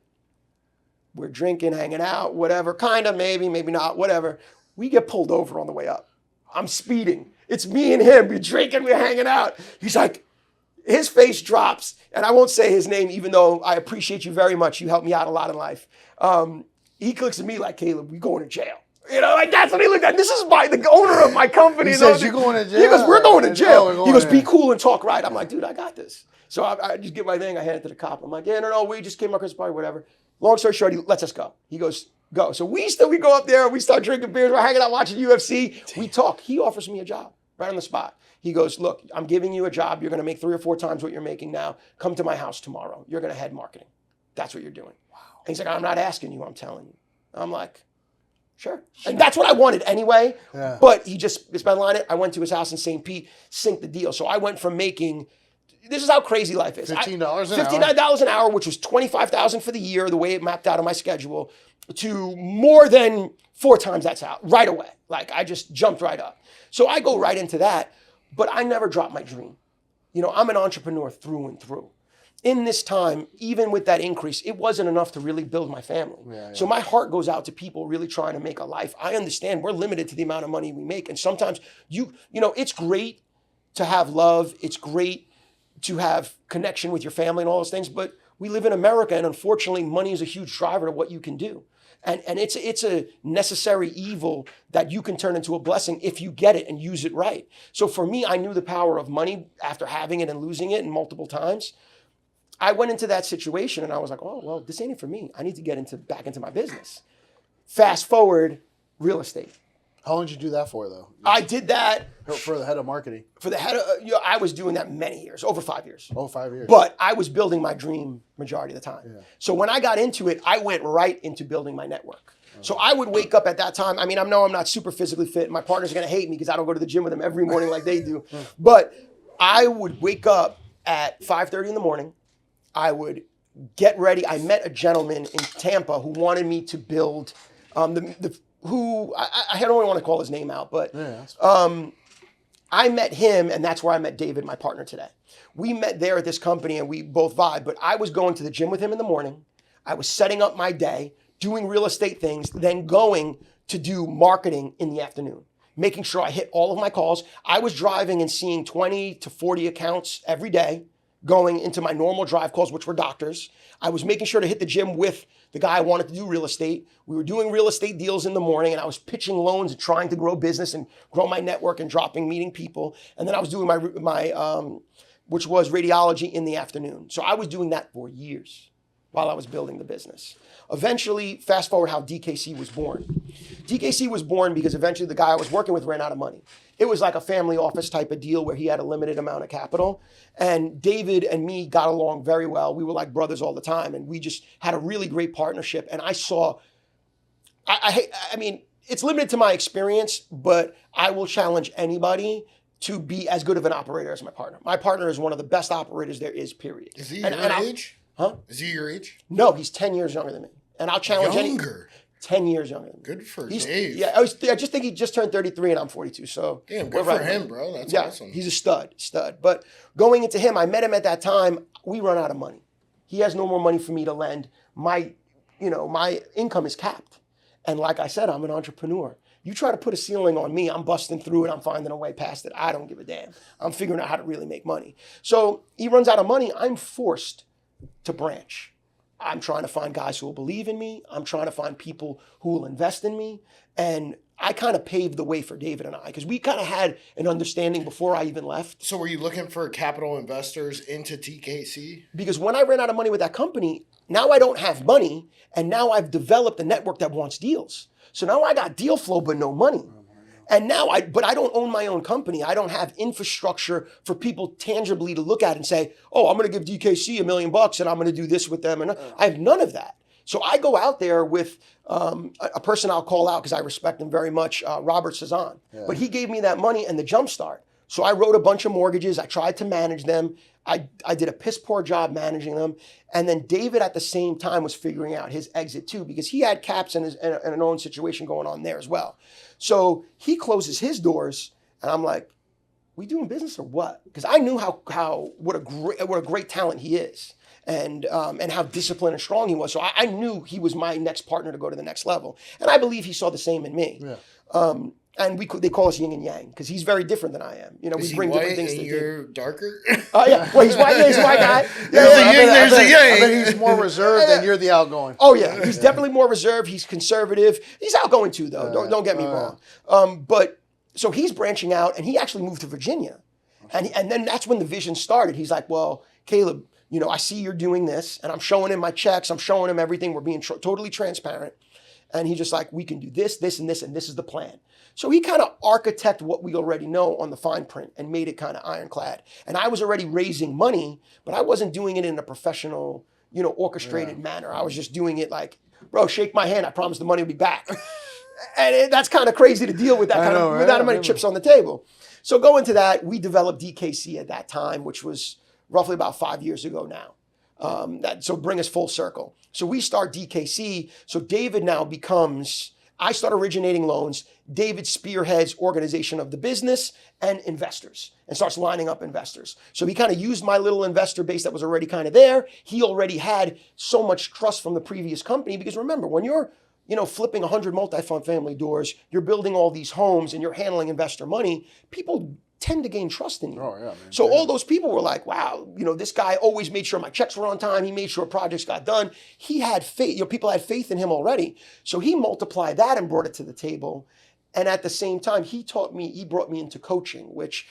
We're drinking, hanging out, whatever. Kind of, maybe not, whatever. We get pulled over on the way up. I'm speeding. It's me and him. We're drinking, we're hanging out. He's like, his face drops. And I won't say his name, even though I appreciate you very much. You helped me out a lot in life. He looks at me like, Caleb, we going to jail. Like that's what he looked at. This is the owner of my company. He says, you going to jail? He goes, we're going to jail. He goes, there. be cool and talk right. I'm like, dude, I got this. So I just get my thing. I hand it to the cop. I'm like, yeah, no, we just came to our Christmas party, whatever. Long story short, he lets us go. He goes, go. So we go up there. We start drinking beers. We're hanging out watching UFC. Damn. We talk. He offers me a job right on the spot. He goes, look, I'm giving you a job. You're going to make 3 or 4 times what you're making now. Come to my house tomorrow. You're going to head marketing. That's what you're doing. Wow. And he's like, I'm not asking you. I'm telling you. I'm like, Sure. And that's what I wanted anyway. Yeah. But he just spent it. I went to his house in St. Pete, synced the deal. So I went from making, this is how crazy life is. $15 an hour. $59 an hour, which was $25,000 for the year, the way it mapped out on my schedule, to more than 4 times that's out right away. Like I just jumped right up. So I go right into that, but I never dropped my dream. You know, I'm an entrepreneur through and through. In this time, even with that increase, it wasn't enough to really build my family. Yeah. So my heart goes out to people really trying to make a life. I understand we're limited to the amount of money we make. And sometimes you know, it's great to have love. It's great to have connection with your family and all those things. But we live in America, and unfortunately, money is a huge driver to what you can do. And it's a necessary evil that you can turn into a blessing if you get it and use it right. So for me, I knew the power of money after having it and losing it multiple times. I went into that situation and I was like, oh, well, this ain't it for me. I need to get back into my business. Fast forward, real estate. How long did you do that for, though? I did that For the head of marketing. for the head of, I was doing that many years, over 5 years. Oh, 5 years. But I was building my dream majority of the time. Yeah. So when I got into it, I went right into building my network. So I would wake up at that time. I mean, I know I'm not super physically fit. My partner's going to hate me because I don't go to the gym with them every morning like they do. But I would wake up at 5:30 in the morning. I would get ready. I met a gentleman in Tampa who wanted me to build I don't really want to call his name out, but I met him, and that's where I met David, my partner today. We met there at this company, and we both vibe, but I was going to the gym with him in the morning. I was setting up my day, doing real estate things, then going to do marketing in the afternoon, making sure I hit all of my calls. I was driving and seeing 20 to 40 accounts every day, going into my normal drive calls, which were doctors. I was making sure to hit the gym with the guy I wanted to do real estate. We were doing real estate deals in the morning, and I was pitching loans and trying to grow business and grow my network and meeting people. And then I was doing my which was radiology in the afternoon. So I was doing that for years while I was building the business. Eventually, fast forward how DKC was born. DKC was born because eventually the guy I was working with ran out of money. It was like a family office type of deal where he had a limited amount of capital. And David and me got along very well. We were like brothers all the time. And we just had a really great partnership. And I saw, I mean, it's limited to my experience, but I will challenge anybody to be as good of an operator as my partner. My partner is one of the best operators there is, period. Is he your age? Huh? Is he your age? No, he's 10 years younger than me. And I'll challenge Younger? 10 years younger than me. Good for He's, Dave. Yeah, I just think he just turned 33 and I'm 42. So Damn, good for him, bro. That's awesome. He's a stud. But going into him, I met him at that time. We run out of money. He has no more money for me to lend. My income is capped. And like I said, I'm an entrepreneur. You try to put a ceiling on me, I'm busting through it. I'm finding a way past it. I don't give a damn. I'm figuring out how to really make money. So he runs out of money. I'm forced to branch. I'm trying to find guys who will believe in me. I'm trying to find people who will invest in me. And I kind of paved the way for David and I, because we kind of had an understanding before I even left. So were you looking for capital investors into TKC? Because when I ran out of money with that company, now I don't have money. And now I've developed a network that wants deals. So now I got deal flow, but no money. And now I don't own my own company. I don't have infrastructure for people tangibly to look at and say, oh, I'm going to give DKC $1 million and I'm going to do this with them. And I have none of that. So I go out there with a person I'll call out because I respect him very much, Robert Cezanne. Yeah. But he gave me that money and the jump start. So I wrote a bunch of mortgages. I tried to manage them. I did a piss poor job managing them. And then David at the same time was figuring out his exit too, because he had caps and an own situation going on there as well. So he closes his doors and I'm like, we doing business or what? Because I knew what a great talent he is and how disciplined and strong he was. So I knew he was my next partner to go to the next level. And I believe he saw the same in me. Yeah. And they call us yin and yang because he's very different than I am. You know, we bring different things to you're darker? Yeah. Well, he's white. Yeah, he's a white guy. There's a yang. I bet he's more reserved than you're the outgoing. Oh yeah, he's definitely more reserved. He's conservative. He's outgoing too, though. Don't get me wrong. But so he's branching out, and he actually moved to Virginia, and then that's when the vision started. He's like, well, Caleb, you know, I see you're doing this, and I'm showing him my checks. I'm showing him everything. We're being totally transparent. And he's just like, we can do this, this, and this, and this is the plan. So he kind of architected what we already know on the fine print and made it kind of ironclad. And I was already raising money, but I wasn't doing it in a professional, orchestrated manner. I was just doing it like, bro, shake my hand. I promise the money will be back. And that's kind of crazy to deal with that with that many chips on the table. So go into that. We developed DKC at that time, which was roughly about 5 years ago now. So bring us full circle. So we start DKC. So David now becomes, I start originating loans. David spearheads organization of the business and investors and starts lining up investors. So he kind of used my little investor base that was already kind of there. He already had so much trust from the previous company, because remember, when you're flipping 100 multifamily doors, you're building all these homes and you're handling investor money, people tend to gain trust in you. Oh, yeah, man. So all those people were like, wow, this guy always made sure my checks were on time. He made sure projects got done. He had faith. People had faith in him already. So he multiplied that and brought it to the table. And at the same time, he brought me into coaching, which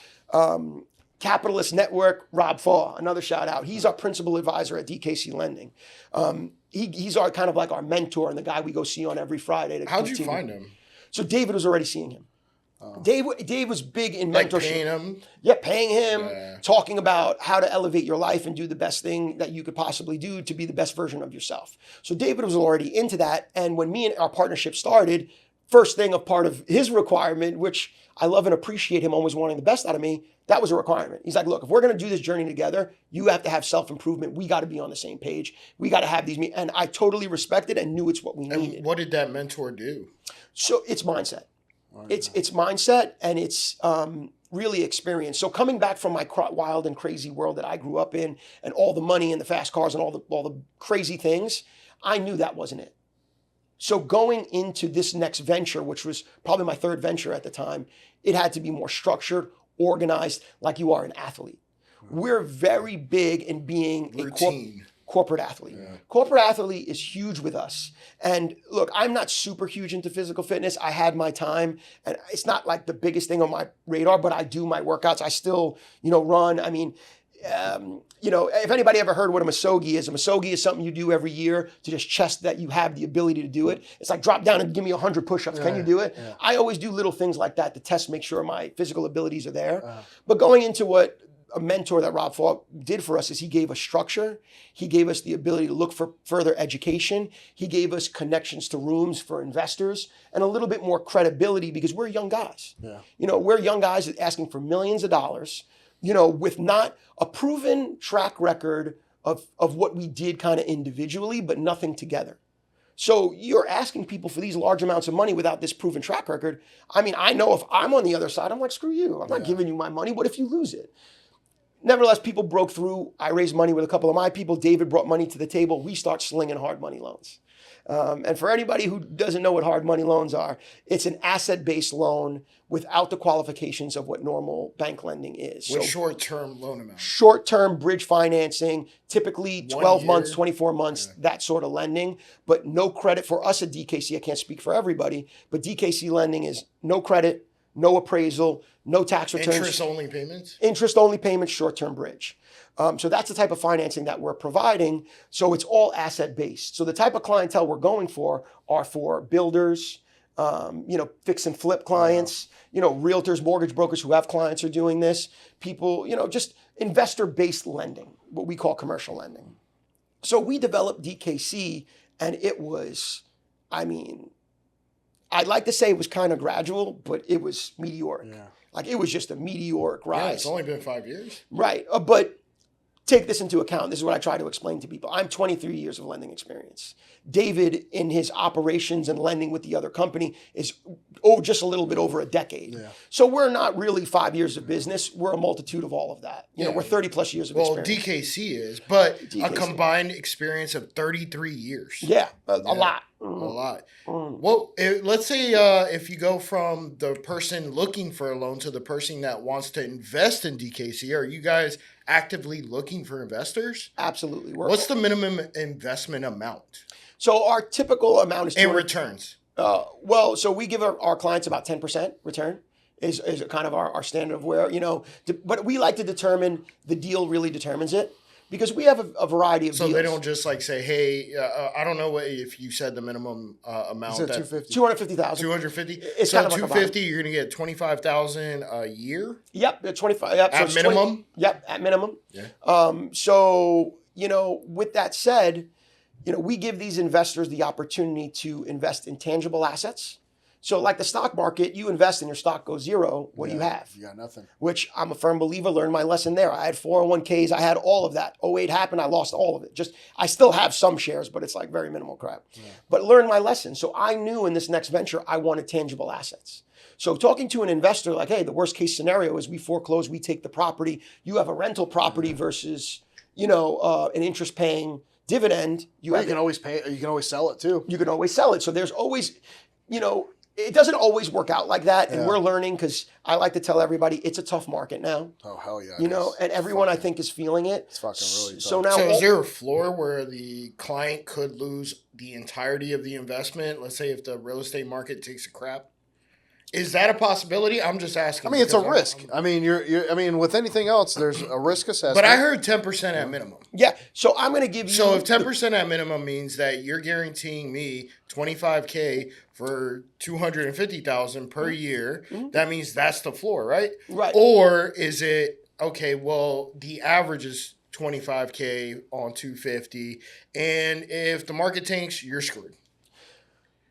Capitalist Network, Rob Faw, another shout out. He's our principal advisor at DKC Lending. He's our kind of like our mentor and the guy we go see on every Friday. How'd you find him? So David was already seeing him. Dave was big in mentorship. Like paying him? Yeah, paying him, talking about how to elevate your life and do the best thing that you could possibly do to be the best version of yourself. So David was already into that. And when me and our partnership started, first thing, a part of his requirement, which I love and appreciate him always wanting the best out of me, that was a requirement. He's like, look, if we're going to do this journey together, you have to have self-improvement. We got to be on the same page. We got to have these. And I totally respected and knew it's what we needed. And what did that mentor do? So it's mindset. It's mindset, and it's really experience. So coming back from my wild and crazy world that I grew up in, and all the money and the fast cars and all the crazy things, I knew that wasn't it. So going into this next venture, which was probably my third venture at the time, it had to be more structured, organized, like you are an athlete. We're very big in being routine. Corporate athlete. Yeah. Corporate athlete is huge with us. And look, I'm not super huge into physical fitness. I had my time, and it's not like the biggest thing on my radar, but I do my workouts. I still, run. I mean, if anybody ever heard what a masogi is something you do every year to just test that you have the ability to do it. It's like drop down and give me 100 push-ups. Can you do it? Yeah. I always do little things like that to test, make sure my physical abilities are there. But going into what a mentor that Rob Falk did for us is he gave us structure. He gave us the ability to look for further education. He gave us connections to rooms for investors and a little bit more credibility, because we're young guys. Yeah. We're young guys asking for millions of dollars, with not a proven track record of what we did kind of individually, but nothing together. So you're asking people for these large amounts of money without this proven track record. I mean, I know if I'm on the other side, I'm like, screw you. I'm not giving you my money. What if you lose it? Nevertheless, people broke through. I raised money with a couple of my people. David brought money to the table. We start slinging hard money loans. And for anybody who doesn't know what hard money loans are, it's an asset-based loan without the qualifications of what normal bank lending is. With short-term loan amount. Short-term bridge financing, typically 12 months, 24 months, that sort of lending. But no credit for us at DKC. I can't speak for everybody, but DKC lending is no credit, no appraisal, no tax returns. Interest-only payments? Interest-only payments, short-term bridge. So that's the type of financing that we're providing. So it's all asset-based. So the type of clientele we're going for are for builders, fix and flip clients, realtors, mortgage brokers who have clients are doing this. People, just investor-based lending, what we call commercial lending. So we developed DKC, and it was, I'd like to say it was kind of gradual, but it was meteoric. Yeah. Like it was just a meteoric rise. Yeah, it's only been 5 years. Right. But take this into account. This is what I try to explain to people. I'm 23 years of lending experience. David, in his operations and lending with the other company, is just a little bit over a decade. Yeah. So we're not really 5 years of business. We're a multitude of all of that. We're 30 plus years of experience. Well, DKC is, but a combined experience of 33 years. Yeah, a lot. Mm-hmm. A lot. Mm-hmm. Well, let's say if you go from the person looking for a loan to the person that wants to invest in DKC, are you guys actively looking for investors? Absolutely. What's the minimum investment amount? So our typical amount is... And returns? So we give our clients about 10% return is kind of our standard of where, but we like to determine, the deal really determines it. Because we have a variety of deals. So they don't just like say, hey, I don't know if you said the minimum amount. $250,000. $250,000? It's so kind of $250,000, you're going to get $25,000 a year? Yep, 25. Yep, at minimum? At minimum. Yeah. So, with that said, we give these investors the opportunity to invest in tangible assets. So like the stock market, you invest and your stock goes zero. What do you have? You got nothing. Which I'm a firm believer, learned my lesson there. I had 401ks. I had all of that. '08 happened. I lost all of it. I still have some shares, but it's like very minimal crap. Yeah. But learned my lesson. So I knew in this next venture, I wanted tangible assets. So talking to an investor like, hey, the worst case scenario is we foreclose, we take the property. You have a rental property versus, an interest paying dividend. You can always pay. You can always sell it too. You can always sell it. So there's always, it doesn't always work out like that. And we're learning because I like to tell everybody it's a tough market now. Oh, hell yeah. And everyone I think is feeling it. It's fucking really tough. So is there a floor where the client could lose the entirety of the investment? Let's say if the real estate market takes a crap. Is that a possibility? I'm just asking. I mean, it's a risk. I mean, with anything else, there's a risk assessment. But I heard 10% at minimum. Yeah. So I'm going to give you. So if 10% at minimum means that you're guaranteeing me $25K for $250,000 per year, that means that's the floor, right? Right. Or is it okay? Well, the average is $25K on $250, and if the market tanks, you're screwed.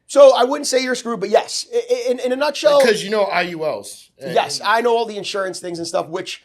So I wouldn't say you're screwed, but yes, in a nutshell. Because you know IULs. Yes, I know all the insurance things and stuff, which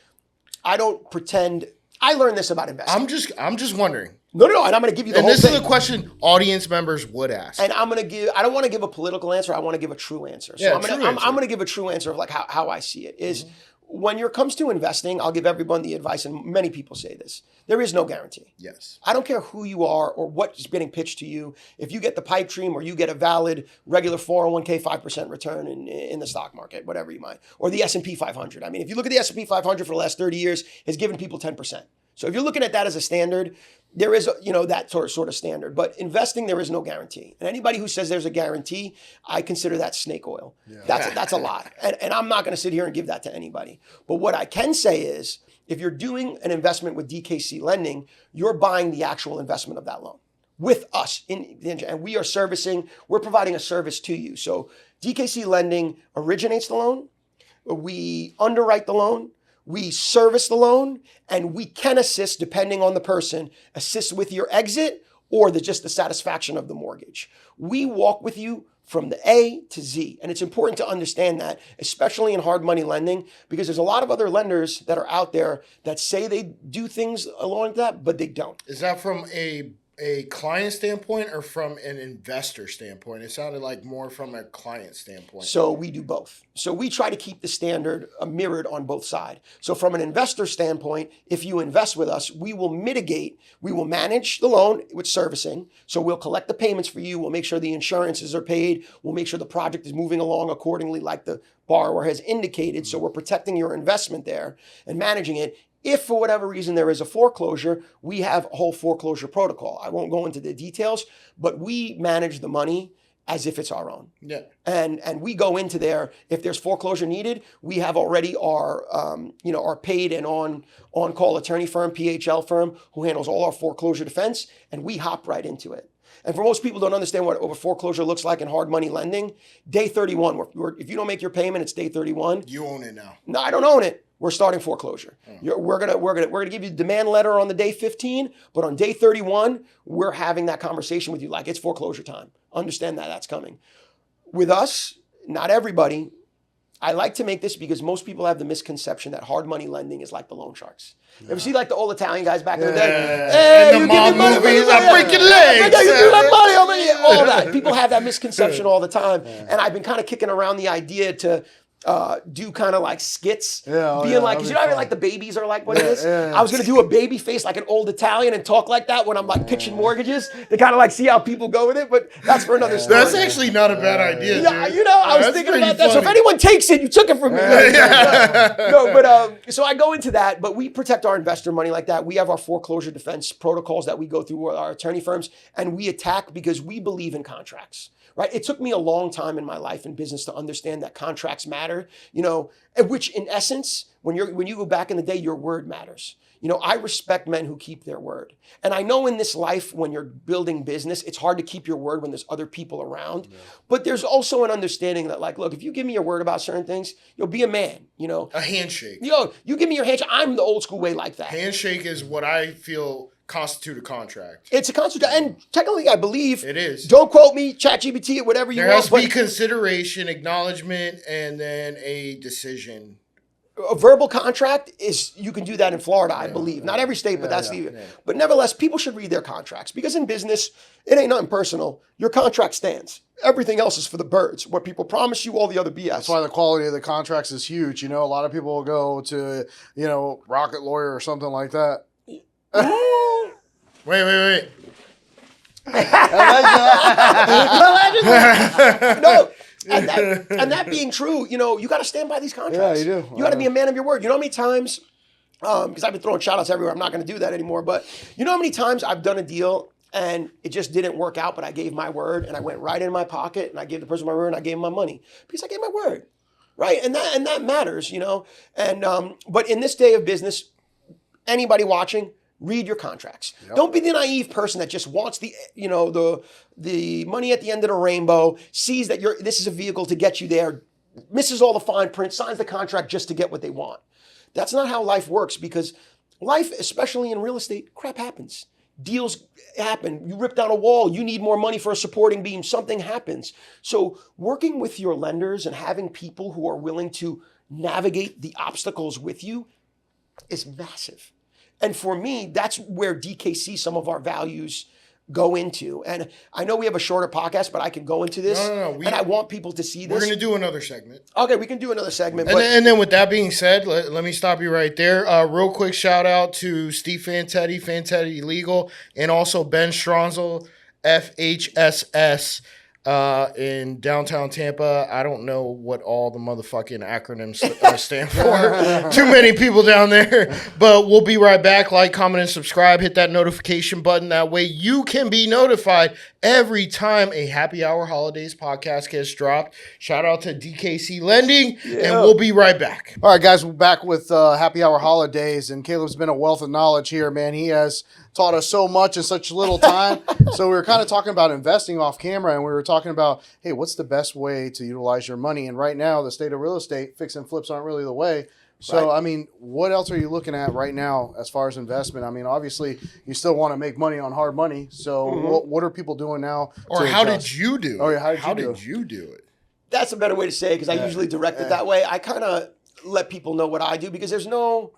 I don't pretend. I learned this about investing. I'm just wondering. No, and I'm going to give you the whole thing. And this is a question audience members would ask. And I'm going to give. I don't want to give a political answer. I want to give a true answer. So I'm going to give a true answer of like how I see it is. When it comes to investing, I'll give everyone the advice, and many people say this. There is no guarantee. Yes. I don't care who you are or what's getting pitched to you. If you get the pipe dream or you get a valid regular 401k 5% return in the stock market, whatever you might, or the S&P 500. I mean, if you look at the S&P 500 for the last 30 years, it's given people 10%. So if you're looking at that as a standard, there is, that sort of standard. But investing, there is no guarantee. And anybody who says there's a guarantee, I consider that snake oil. Yeah. That's a lot. And I'm not going to sit here and give that to anybody. But what I can say is, if you're doing an investment with DKC Lending, you're buying the actual investment of that loan with us. And we're providing a service to you. So DKC Lending originates the loan. We underwrite the loan. We service the loan, and we can assist, depending on the person, assist with your exit or just the satisfaction of the mortgage. We walk with you from the A to Z. And it's important to understand that, especially in hard money lending, because there's a lot of other lenders that are out there that say they do things along that, but they don't. Is that from a client standpoint or from an investor standpoint? It sounded like more from a client standpoint. So we do both. So we try to keep the standard mirrored on both sides. So from an investor standpoint, if you invest with us, we will manage the loan with servicing. So we'll collect the payments for you. We'll make sure the insurances are paid. We'll make sure the project is moving along accordingly like the borrower has indicated. So we're protecting your investment there and managing it. If for whatever reason there is a foreclosure, we have a whole foreclosure protocol. I won't go into the details, but we manage the money as if it's our own. Yeah. And we go into there, if there's foreclosure needed, we have already our paid and on-call attorney firm, PHL firm, who handles all our foreclosure defense, and we hop right into it. And for most people who don't understand what a foreclosure looks like in hard money lending, day 31, if you don't make your payment, it's day 31. You own it now. No, I don't own it. We're starting foreclosure. We're gonna give you a demand letter on the day 15, but on day 31, we're having that conversation with you like it's foreclosure time. Understand that's coming. With us, not everybody. I like to make this because most people have the misconception that hard money lending is like the loan sharks. You ever see like the old Italian guys back in the day? Hey, in the mob movies, I break your legs. You do that money over here. All that. People have that misconception all the time. And I've been kind of kicking around the idea to do kind of like skits, because you know how like the babies are like what it is? I was going to do a baby face like an old Italian and talk like that when I'm like pitching mortgages to kind of like see how people go with it, but that's for another story. That's actually not a bad idea, dude. I was thinking about that. So if anyone takes it, you took it from me. So I go into that, but we protect our investor money like that. We have our foreclosure defense protocols that we go through with our attorney firms, and we attack because we believe in contracts. Right? It took me a long time in my life in business to understand that contracts matter, which in essence, when you go back in the day, your word matters. I respect men who keep their word. And I know in this life, when you're building business, it's hard to keep your word when there's other people around. Yeah. But there's also an understanding that like, look, if you give me your word about certain things, you'll be a man, A handshake. You give me your handshake. I'm the old school way like that. Handshake is what I feel constitute a contract. It's a contract, and technically, I believe It is. Don't quote me, ChatGPT, whatever you There want. has to be consideration, acknowledgement, and then a decision. A verbal contract is, you can do that in Florida, I believe. Not every state, but that's the. But nevertheless, people should read their contracts, because in business, it ain't nothing personal. Your contract stands. Everything else is for the birds. What people promise you, all the other BS. That's why the quality of the contracts is huge. You know, a lot of people will go to, you know, Rocket Lawyer or something like that. Wait. No. And that being true, you know, you got to stand by these contracts. Yeah, you do. You got to be a man of your word. You know how many times, because I've been throwing shout outs everywhere. I'm not going to do that anymore. But you know how many times I've done a deal and it just didn't work out, but I gave my word and I went right in my pocket and I gave the person my word and I gave him my money because I gave my word. Right. And that matters, you know. And but in this day of business, anybody watching, read your contracts. Yep. Don't be the naive person that just wants the money at the end of the rainbow, sees that this is a vehicle to get you there, misses all the fine print, signs the contract just to get what they want. That's not how life works, because life, especially in real estate, crap happens. Deals happen. You rip down a wall. You need more money for a supporting beam. Something happens. So working with your lenders and having people who are willing to navigate the obstacles with you is massive. And for me, that's where DKC, some of our values go into. And I know we have a shorter podcast, but I can go into this. No. And I want people to see this. We're going to do another segment. Okay, we can do another segment. And then with that being said, let me stop you right there. Real quick shout out to Steve Fantetti, Fantetti Legal, and also Ben Stronzel, FHSS. In downtown Tampa. I don't know what all the motherfucking acronyms stand for. Too many people down there. But we'll be right back. Like, comment, and subscribe. Hit that notification button. That way you can be notified every time a Happy Hour Holidays podcast gets dropped. Shout out to DKC Lending, and we'll be right back. All right, guys, we're back with Happy Hour Holidays, and Caleb's been a wealth of knowledge here, man. He has taught us so much in such little time. So we were kind of talking about investing off camera, and we were talking about, hey, what's the best way to utilize your money? And right now, the state of real estate, fix and flips aren't really the way. So, right. I mean, what else are you looking at right now as far as investment? I mean, obviously, you still want to make money on hard money. So what are people doing now? Or how did you do it? Oh, yeah, how did you do it? That's a better way to say it, because I usually direct it that way. I kind of let people know what I do, because there's no...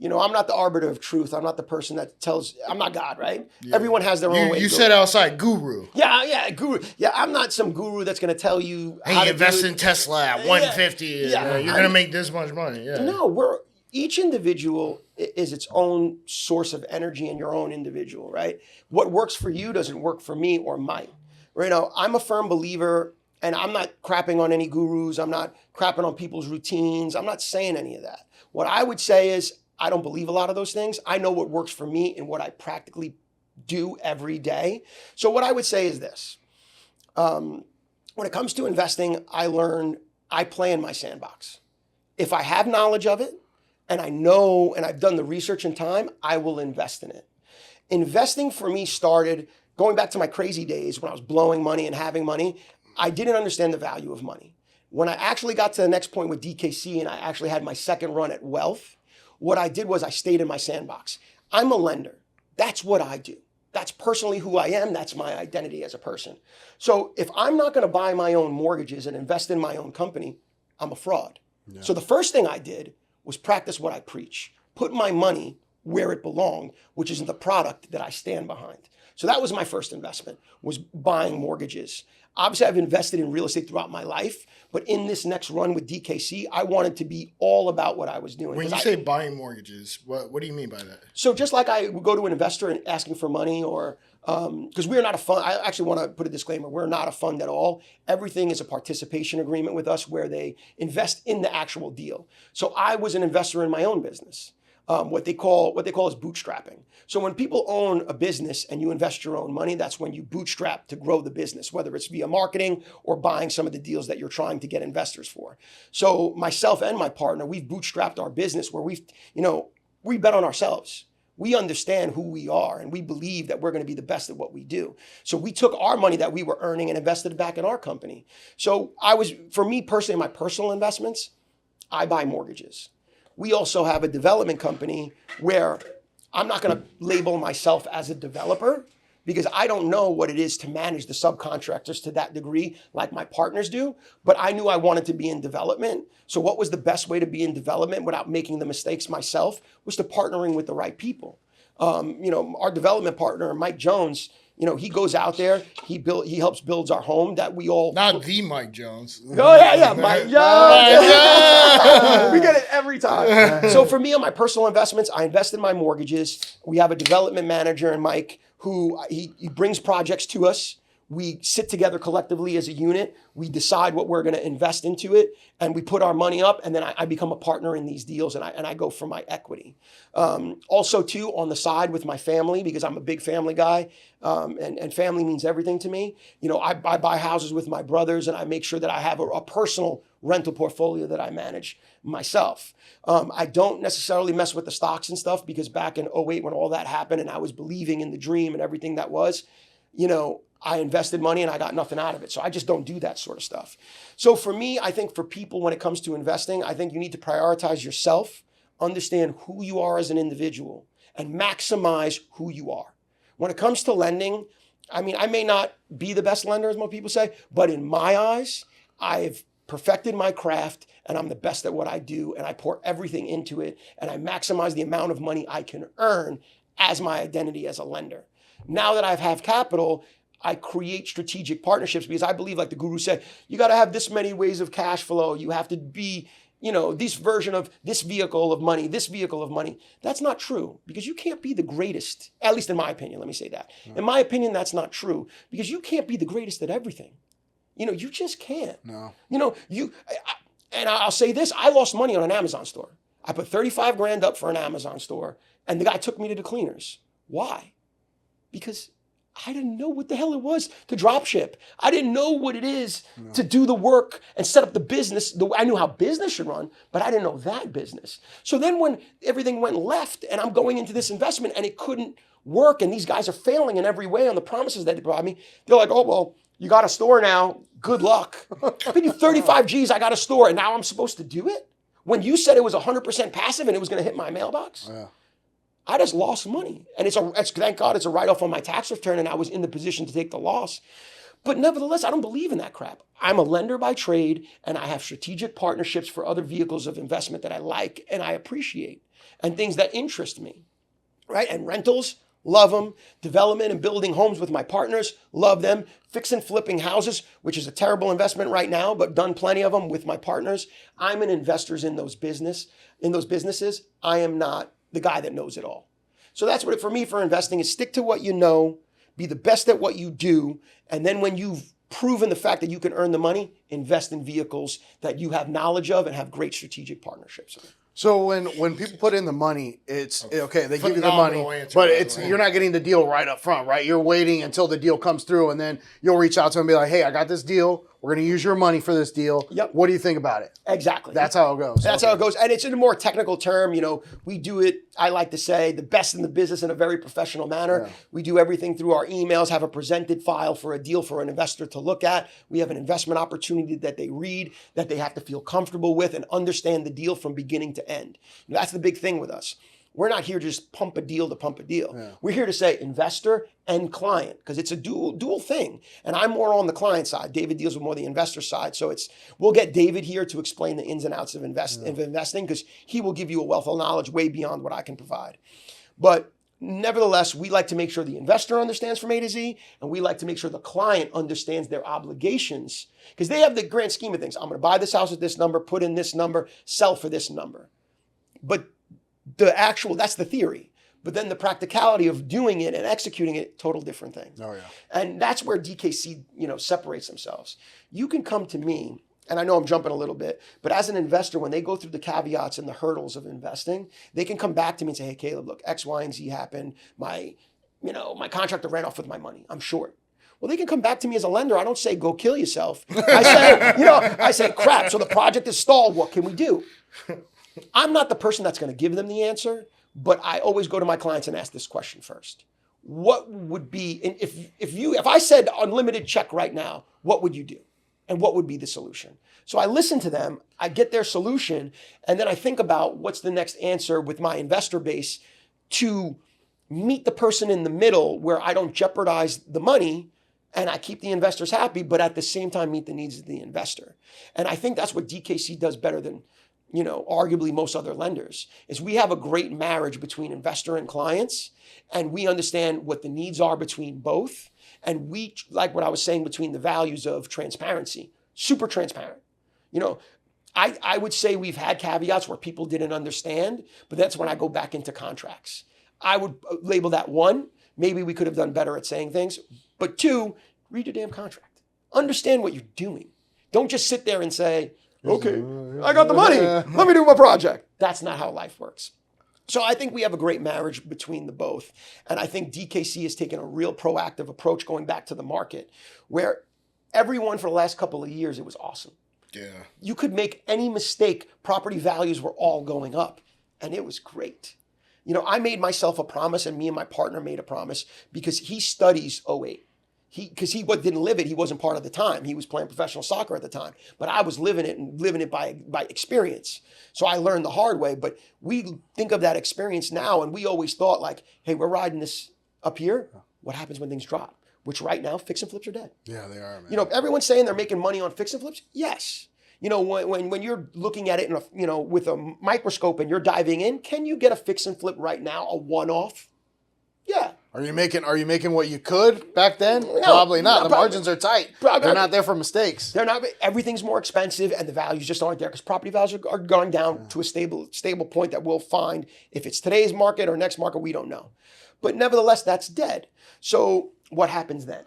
You know, I'm not the arbiter of truth. I'm not the person that tells. I'm not God, right? Yeah. Everyone has their own way. You said outside guru. Yeah, guru. Yeah, I'm not some guru that's going to tell you. Hey, how to invest in Tesla at 150. Yeah, you're going to make this much money. Yeah. No, each individual is its own source of energy, and your own individual, right? What works for you doesn't work for me or mine. You know, I'm a firm believer, and I'm not crapping on any gurus. I'm not crapping on people's routines. I'm not saying any of that. What I would say is, I don't believe a lot of those things. I know what works for me and what I practically do every day. So what I would say is this. When it comes to investing, I play in my sandbox. If I have knowledge of it, and I know, and I've done the research and time, I will invest in it. Investing for me started going back to my crazy days when I was blowing money and having money. I didn't understand the value of money. When I actually got to the next point with DKC and I actually had my second run at wealth, what I did was I stayed in my sandbox. I'm a lender. That's what I do. That's personally who I am. That's my identity as a person. So if I'm not going to buy my own mortgages and invest in my own company, I'm a fraud. Yeah. So the first thing I did was practice what I preach. Put my money where it belonged, which is in the product that I stand behind. So that was my first investment, was buying mortgages. Obviously, I've invested in real estate throughout my life, but in this next run with DKC, I wanted to be all about what I was doing. When you say buying mortgages, what do you mean by that? So just like I would go to an investor and asking for money, or because we're not a fund. I actually want to put a disclaimer. We're not a fund at all. Everything is a participation agreement with us where they invest in the actual deal. So I was an investor in my own business. What they call is bootstrapping. So when people own a business and you invest your own money, that's when you bootstrap to grow the business, whether it's via marketing or buying some of the deals that you're trying to get investors for. So myself and my partner, we've bootstrapped our business where we bet on ourselves. We understand who we are, and we believe that we're going to be the best at what we do. So we took our money that we were earning and invested it back in our company. So for me personally, in my personal investments, I buy mortgages. We also have a development company where I'm not going to label myself as a developer because I don't know what it is to manage the subcontractors to that degree like my partners do, but I knew I wanted to be in development. So what was the best way to be in development without making the mistakes myself was to partnering with the right people. Our development partner, Mike Jones, he goes out there, he helps builds our home that we all... Not the Mike Jones. Oh, yeah, Mike Jones. We get it every time. So for me, on my personal investments, I invest in my mortgages. We have a development manager in Mike who he brings projects to us. We sit together collectively as a unit. We decide what we're going to invest into it, and we put our money up, and then I become a partner in these deals, and I go for my equity. Also, too, on the side with my family, because I'm a big family guy, and family means everything to me. I buy houses with my brothers, and I make sure that I have a personal rental portfolio that I manage myself. I don't necessarily mess with the stocks and stuff, because back in '08 when all that happened and I was believing in the dream and everything that was, I invested money and I got nothing out of it. So I just don't do that sort of stuff. So for me, I think for people, when it comes to investing, I think you need to prioritize yourself, understand who you are as an individual, and maximize who you are. When it comes to lending, I may not be the best lender, as most people say, but in my eyes, I've perfected my craft and I'm the best at what I do, and I pour everything into it, and I maximize the amount of money I can earn as my identity as a lender. Now that I have capital, I create strategic partnerships because I believe, like the guru said, you got to have this many ways of cash flow. You have to be, this version of this vehicle of money, this vehicle of money. That's not true, because you can't be the greatest, at least in my opinion. Let me say that. In my opinion, that's not true, because you can't be the greatest at everything. You just can't. No. And I'll say this, I lost money on an Amazon store. I put 35 grand up for an Amazon store, and the guy took me to the cleaners. Why? Because I didn't know what the hell it was to drop ship. I didn't know what it is to do the work and set up the business. I knew how business should run, but I didn't know that business. So then when everything went left and I'm going into this investment and it couldn't work and these guys are failing in every way on the promises that they brought me, they're like, oh, well, you got a store now. Good luck. I paid you 35 G's, I got a store, and now I'm supposed to do it? When you said it was 100% passive and it was going to hit my mailbox? Yeah. I just lost money. And thank God it's a write-off on my tax return and I was in the position to take the loss. But nevertheless, I don't believe in that crap. I'm a lender by trade, and I have strategic partnerships for other vehicles of investment that I like and I appreciate, and things that interest me, right? And rentals, love them. Development and building homes with my partners, love them. Fix and flipping houses, which is a terrible investment right now, but done plenty of them with my partners. I'm an investor in those businesses. I am not the guy that knows it all. So that's what for me for investing is stick to what you know, be the best at what you do, and then when you've proven the fact that you can earn the money, invest in vehicles that you have knowledge of and have great strategic partnerships with. So when people put in the money, it's okay. They give you the Phenomenal money, answer, but by the way. you're not getting the deal right up front, right? You're waiting until the deal comes through, and then you'll reach out to them and be like, "Hey, I got this deal. We're going to use your money for this deal. Yep. What do you think about it?" Exactly. That's how it goes. That's how it goes. And it's in a more technical term. We do it, I like to say, the best in the business in a very professional manner. Yeah. We do everything through our emails, have a presented file for a deal for an investor to look at. We have an investment opportunity that they read, that they have to feel comfortable with and understand the deal from beginning to end. That's the big thing with us. We're not here to just pump a deal to pump a deal. Yeah. We're here to say investor and client, because it's a dual thing. And I'm more on the client side. David deals with more the investor side. So we'll get David here to explain the ins and outs of investing, because he will give you a wealth of knowledge way beyond what I can provide. But nevertheless, we like to make sure the investor understands from A to Z, and we like to make sure the client understands their obligations, because they have the grand scheme of things. I'm going to buy this house at this number, put in this number, sell for this number. But that's the theory. But then the practicality of doing it and executing it, total different thing. Oh, yeah. And that's where DKC, separates themselves. You can come to me, and I know I'm jumping a little bit, but as an investor, when they go through the caveats and the hurdles of investing, they can come back to me and say, "Hey, Caleb, look, X, Y, and Z happened. My contractor ran off with my money. I'm short." Well, they can come back to me as a lender. I don't say, "Go kill yourself." I say, "Crap, so the project is stalled. What can we do?" I'm not the person that's going to give them the answer, but I always go to my clients and ask this question first. What would be, if I said unlimited check right now, what would you do? And what would be the solution? So I listen to them, I get their solution, and then I think about what's the next answer with my investor base to meet the person in the middle where I don't jeopardize the money and I keep the investors happy, but at the same time meet the needs of the investor. And I think that's what DKC does better than, arguably most other lenders, is we have a great marriage between investor and clients, and we understand what the needs are between both. And we, like what I was saying, between the values of transparency, super transparent. I would say we've had caveats where people didn't understand, but that's when I go back into contracts. I would label that one, maybe we could have done better at saying things, but two, read your damn contract. Understand what you're doing. Don't just sit there and say, okay, I got the money, let me do my project. That's not how life works. So I think we have a great marriage between the both. And I think DKC has taken a real proactive approach going back to the market, where everyone for the last couple of years, it was awesome. Yeah. You could make any mistake, property values were all going up, and it was great. I made myself a promise, and me and my partner made a promise, because he studies '08. Because he didn't live it, he wasn't part of the time. He was playing professional soccer at the time. But I was living it by experience. So I learned the hard way. But we think of that experience now, and we always thought like, hey, we're riding this up here. What happens when things drop? Which right now, fix and flips are dead. Yeah, they are, man. Everyone's saying they're making money on fix and flips. Yes. When you're looking at it with a microscope and you're diving in, can you get a fix and flip right now, a one-off? Yeah. Are you making what you could back then? No, Probably not. no, The margins are tight. They're not there for mistakes. They're not. Everything's more expensive, and the values just aren't there because property values are going down to a stable point that we'll find. If it's today's market or next market, we don't know. But nevertheless, that's dead. So what happens then?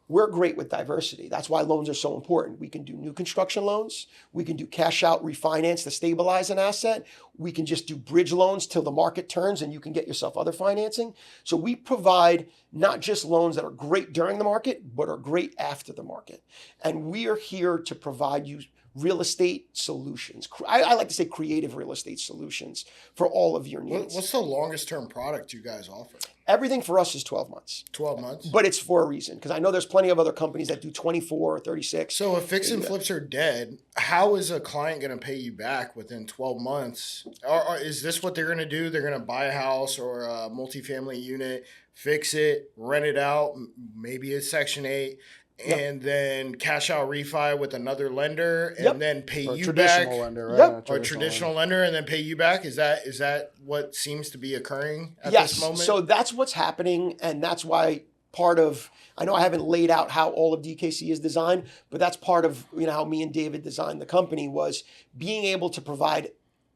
We're great with diversity. That's why loans are so important. We can do new construction loans. We can do cash out refinance to stabilize an asset. We can just do bridge loans till the market turns and you can get yourself other financing. So we provide not just loans that are great during the market, but are great after the market. And we are here to provide you real estate solutions. I like to say creative real estate solutions for all of your needs. What's the longest term product you guys offer? Everything for us is 12 months. 12 months? But it's for a reason, because I know there's plenty of other companies that do 24 or 36. So if fix and flips are dead, how is a client going to pay you back within 12 months? Or is this what they're going to do? They're going to buy a house or a multifamily unit, fix it, rent it out, maybe a Section 8, and then cash out refi with another lender and then pay you back. Traditional lender, right? Or traditional lender and then pay you back. Is that what seems to be occurring at this moment? So that's what's happening, and that's why part of, I know I haven't laid out how all of DKC is designed, but that's part of how me and David designed the company, was being able to provide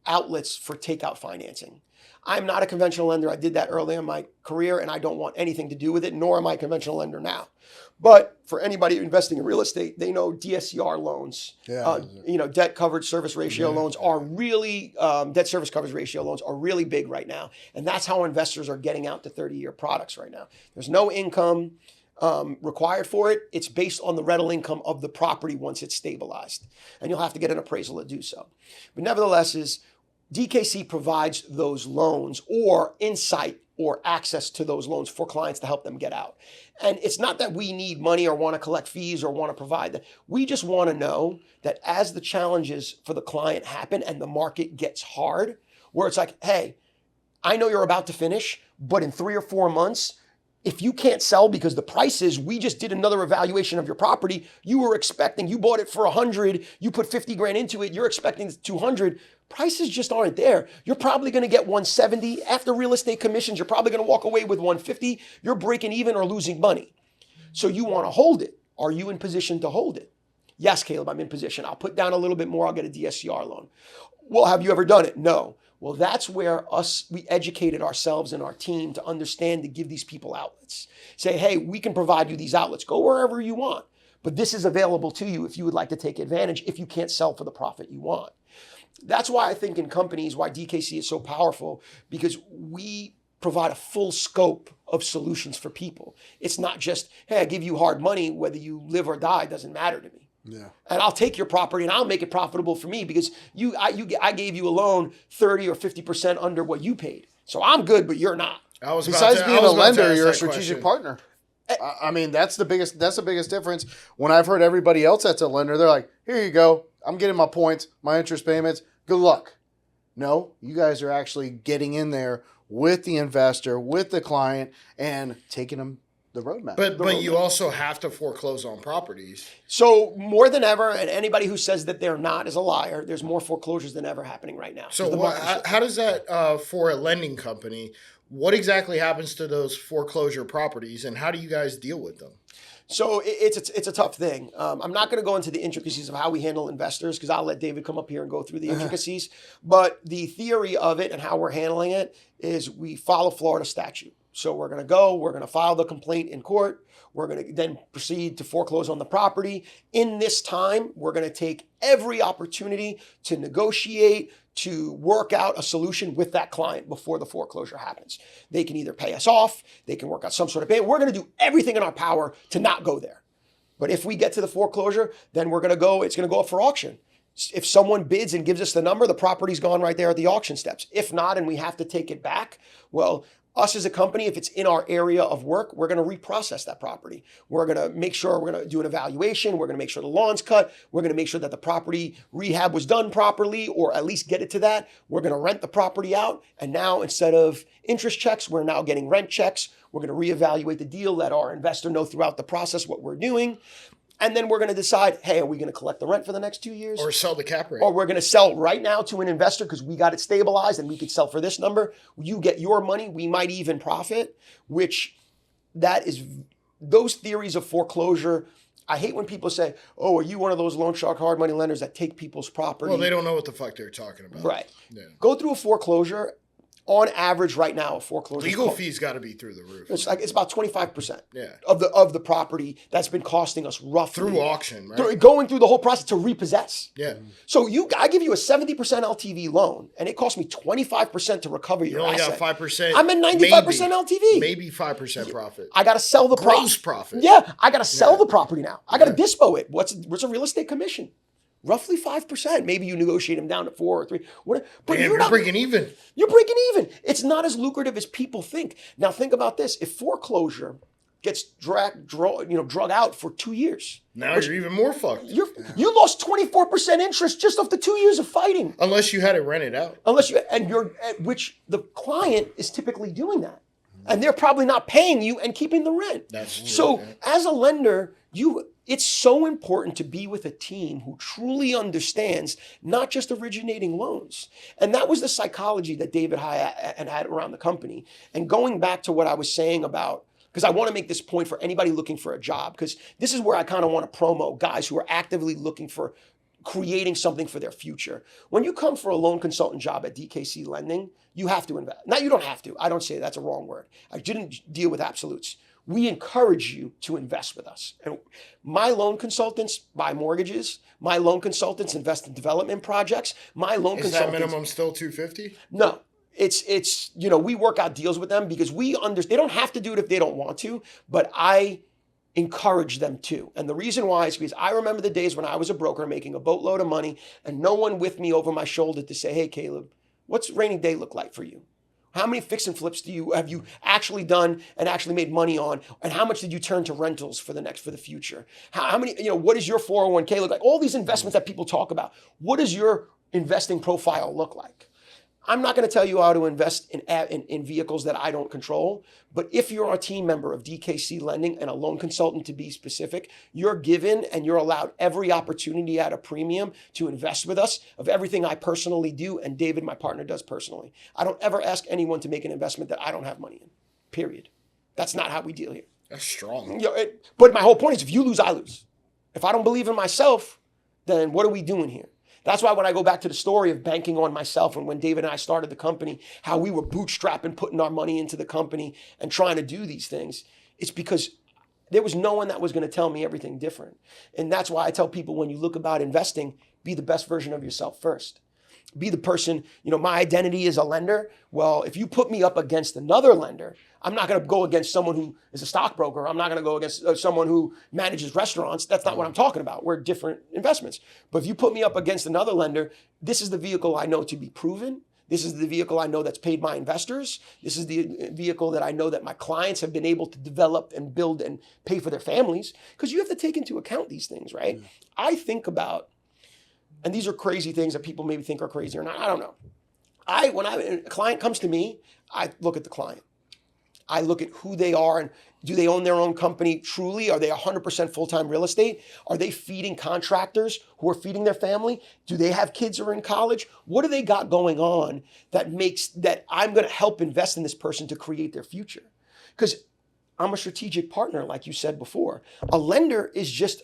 outlets for takeout financing. I'm not a conventional lender. I did that early in my career, and I don't want anything to do with it, nor am I a conventional lender now. But for anybody investing in real estate, they know DSCR loans, debt coverage service ratio loans are really, debt service coverage ratio loans are really big right now. And that's how investors are getting out to 30-year products right now. There's no income required for it. It's based on the rental income of the property once it's stabilized. And you'll have to get an appraisal to do so. But nevertheless, DKC provides those loans or insight or access to those loans for clients to help them get out. And it's not that we need money or want to collect fees or want to provide that. We just want to know that as the challenges for the client happen and the market gets hard, where it's like, hey, I know you're about to finish, but in 3 or 4 months, if you can't sell because the prices, we just did another evaluation of your property, you bought it for 100, you put 50 grand into it, you're expecting 200, prices just aren't there. You're probably going to get 170. After real estate commissions, you're probably going to walk away with 150. You're breaking even or losing money. So you want to hold it. Are you in position to hold it? Yes, Caleb, I'm in position. I'll put down a little bit more. I'll get a DSCR loan. Well, have you ever done it? No. Well, that's where we educated ourselves and our team to understand, to give these people outlets. Say, hey, we can provide you these outlets. Go wherever you want. But this is available to you if you would like to take advantage, if you can't sell for the profit you want. That's why I think in companies, why DKC is so powerful, because we provide a full scope of solutions for people. It's not just, hey, I give you hard money, whether you live or die, doesn't matter to me. Yeah. And I'll take your property and I'll make it profitable for me because I gave you a loan 30 or 50% under what you paid. So I'm good, but you're not. Besides being a lender, you're a strategic partner. I mean, that's the biggest difference. When I've heard everybody else that's a lender, they're like, here you go. I'm getting my points, my interest payments. Good luck. No, you guys are actually getting in there with the investor, with the client, and taking them the roadmap. But you also have to foreclose on properties. So more than ever, and anybody who says that they're not is a liar. There's more foreclosures than ever happening right now. So how does that, for a lending company, what exactly happens to those foreclosure properties, and how do you guys deal with them? So it's a tough thing. I'm not going to go into the intricacies of how we handle investors because I'll let David come up here and go through the intricacies. But the theory of it and how we're handling it is we follow Florida statute. So we're going to file the complaint in court. We're going to then proceed to foreclose on the property. In this time, we're going to take every opportunity to negotiate, to work out a solution with that client before the foreclosure happens. They can either pay us off, they can work out some sort of payment. We're going to do everything in our power to not go there. But if we get to the foreclosure, then it's going to go up for auction. If someone bids and gives us the number, the property's gone right there at the auction steps. If not, and we have to take it back, well, us as a company, if it's in our area of work, we're going to reprocess that property. We're going to make sure we're going to do an evaluation. We're going to make sure the lawn's cut. We're going to make sure that the property rehab was done properly, or at least get it to that. We're going to rent the property out. And now instead of interest checks, we're now getting rent checks. We're going to reevaluate the deal, let our investor know throughout the process what we're doing. And then we're going to decide, hey, are we going to collect the rent for the next 2 years? Or sell the cap rate. Or we're going to sell right now to an investor because we got it stabilized and we could sell for this number. You get your money. We might even profit, which those theories of foreclosure. I hate when people say, oh, are you one of those loan shark hard money lenders that take people's property? Well, they don't know what the fuck they're talking about. Right. Yeah. Go through a foreclosure. On average, right now, a foreclosure legal fees got to be through the roof. It's about 25% yeah. of the property that's been costing us roughly through auction, right? Going through the whole process to repossess. Yeah. So I give you a 70% LTV loan, and it costs me 25% to recover your asset. You only got 5%. I'm at 95% LTV. Maybe 5% profit. I got to sell the gross profit. Yeah, I got to sell the property now. I got to dispo it. What's a real estate commission? Roughly 5%. Maybe you negotiate them down to 4 or 3. But you're breaking even. You're breaking even. It's not as lucrative as people think. Now think about this: if foreclosure gets drug out for 2 years, now you're even more fucked. You lost 24% interest just off the 2 years of fighting. Unless you had it rented out. Which the client is typically doing that, and they're probably not paying you and keeping the rent. That's true. So as a lender, it's so important to be with a team who truly understands not just originating loans. And that was the psychology that David had around the company. And going back to what I was saying about, because I want to make this point for anybody looking for a job, because this is where I kind of want to promo guys who are actively looking for creating something for their future. When you come for a loan consultant job at DKC Lending, you have to invest. Now, you don't have to. I don't say that's a wrong word. I didn't deal with absolutes. We encourage you to invest with us. And my loan consultants buy mortgages. My loan consultants invest in development projects. My loan consultants. Is that minimum still $250? No. It's we work out deals with them because we understand they don't have to do it if they don't want to, but I encourage them to. And the reason why is because I remember the days when I was a broker making a boatload of money and no one with me over my shoulder to say, hey, Caleb, what's rainy day look like for you? How many fix and flips have you actually done and actually made money on? And how much did you turn to rentals for the future? How many, what does your 401k look like? All these investments that people talk about. What does your investing profile look like? I'm not going to tell you how to invest in vehicles that I don't control, but if you're a team member of DKC Lending and a loan consultant to be specific, you're given and you're allowed every opportunity at a premium to invest with us of everything I personally do and David, my partner, does personally. I don't ever ask anyone to make an investment that I don't have money in, period. That's not how we deal here. That's strong. But my whole point is if you lose, I lose. If I don't believe in myself, then what are we doing here? That's why when I go back to the story of banking on myself and when David and I started the company, how we were bootstrapping, putting our money into the company and trying to do these things, it's because there was no one that was going to tell me everything different. And that's why I tell people when you look about investing, be the best version of yourself first. Be the person, my identity is a lender. Well, if you put me up against another lender, I'm not going to go against someone who is a stockbroker. I'm not going to go against someone who manages restaurants. That's not what I'm talking about. We're different investments. But if you put me up against another lender, this is the vehicle I know to be proven. This is the vehicle I know that's paid my investors. This is the vehicle that I know that my clients have been able to develop and build and pay for their families. Because you have to take into account these things, right? I think about, and these are crazy things that people maybe think are crazy or not, I don't know. when a client comes to me, I look at the client. I look at who they are and do they own their own company truly? Are they 100% full-time real estate? Are they feeding contractors who are feeding their family? Do they have kids who are in college? What do they got going on that makes that I'm going to help invest in this person to create their future? Because I'm a strategic partner, like you said before. A lender is just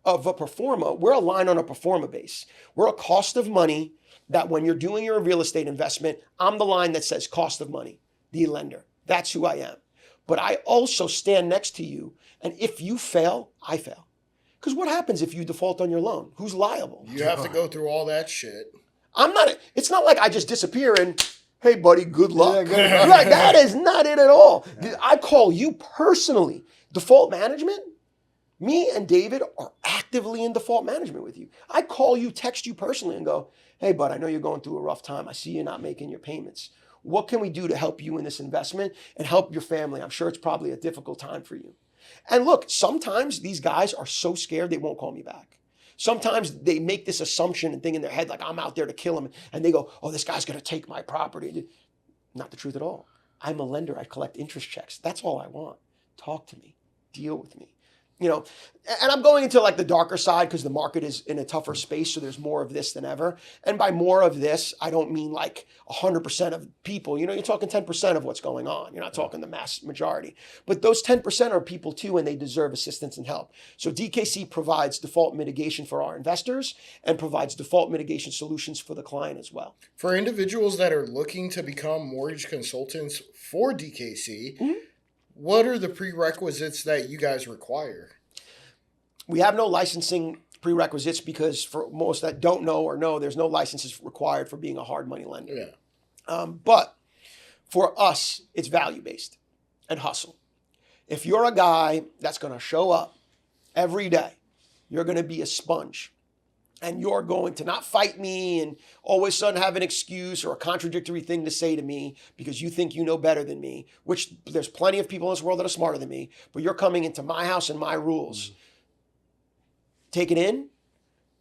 of a performer. We're aligned on a performer base. We're a cost of money that when you're doing your real estate investment, I'm the line that says cost of money, the lender. That's who I am. But I also stand next to you. And if you fail, I fail. Because what happens if you default on your loan? Who's liable? You have to go through all that shit. It's not like I just disappear and, hey, buddy, good luck. Yeah, Right, that is not it at all. I call you personally. Default management, me and David are actively in default management with you. I call you, text you personally and go, hey, bud, I know you're going through a rough time. I see you're not making your payments. What can we do to help you in this investment and help your family? I'm sure it's probably a difficult time for you. And look, sometimes these guys are so scared they won't call me back. Sometimes they make this assumption and thing in their head like I'm out there to kill them. And they go, oh, this guy's going to take my property. Not the truth at all. I'm a lender. I collect interest checks. That's all I want. Talk to me. Deal with me. You know, and I'm going into like the darker side because the market is in a tougher space. So there's more of this than ever. And by more of this, I don't mean like 100% of people. You know, you're talking 10% of what's going on. You're not talking the mass majority. But those 10% are people too, and they deserve assistance and help. So DKC provides default mitigation for our investors and provides default mitigation solutions for the client as well. For individuals that are looking to become mortgage consultants for DKC, what are the prerequisites that you guys require? We have no licensing prerequisites because for most that don't know or know, there's no licenses required for being a hard money lender. Yeah. But for us, it's value-based and hustle. If you're a guy that's going to show up every day, you're going to be a sponge. And you're going to not fight me and always sudden have an excuse or a contradictory thing to say to me because you think you know better than me, which there's plenty of people in this world that are smarter than me, but you're coming into my house and my rules. Take it in,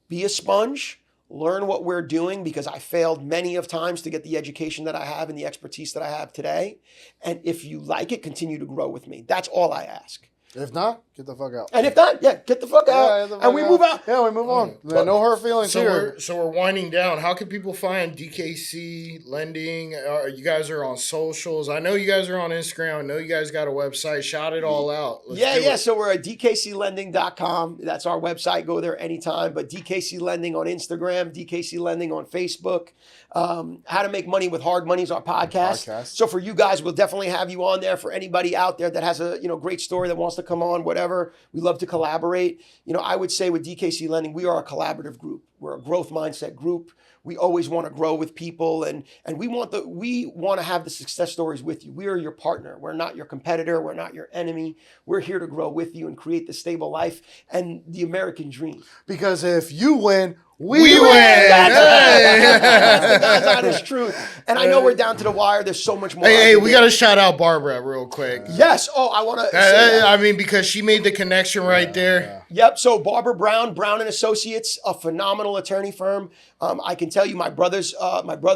be a sponge, learn what we're doing because I failed many of times to get the education that I have and the expertise that I have today. And if you like it, continue to grow with me. That's all I ask. If not, get the fuck out. And if not, yeah, get the fuck out. And we move out. Yeah, we move on. No hurt feelings here. So we're winding down. How can people find DKC Lending? You guys are on socials. I know you guys are on Instagram. I know you guys got a website. Shout it all out. Let's So we're at dkclending.com. That's our website. Go there anytime. But DKC Lending on Instagram, DKC Lending on Facebook. How to Make Money with Hard Money is our podcast. So for you guys, we'll definitely have you on there. For anybody out there that has a great story that wants to come on, whatever, we love to collaborate. I would say with DKC Lending, we are a collaborative group. We're a growth mindset group. We always want to grow with people, and we want to have the success stories with you. We are your partner. We're not your competitor. We're not your enemy. We're here to grow with you and create the stable life and the American dream. Because if you win, we win. That's the God's honest truth. And I know we're down to the wire. There's so much more. Hey, we got to shout out Barbara real quick. Yes. Oh, I want to say that. I mean, because she made the connection right there. Yep. So Barbara Brown and Associates, a phenomenal attorney firm. I can tell you, my brother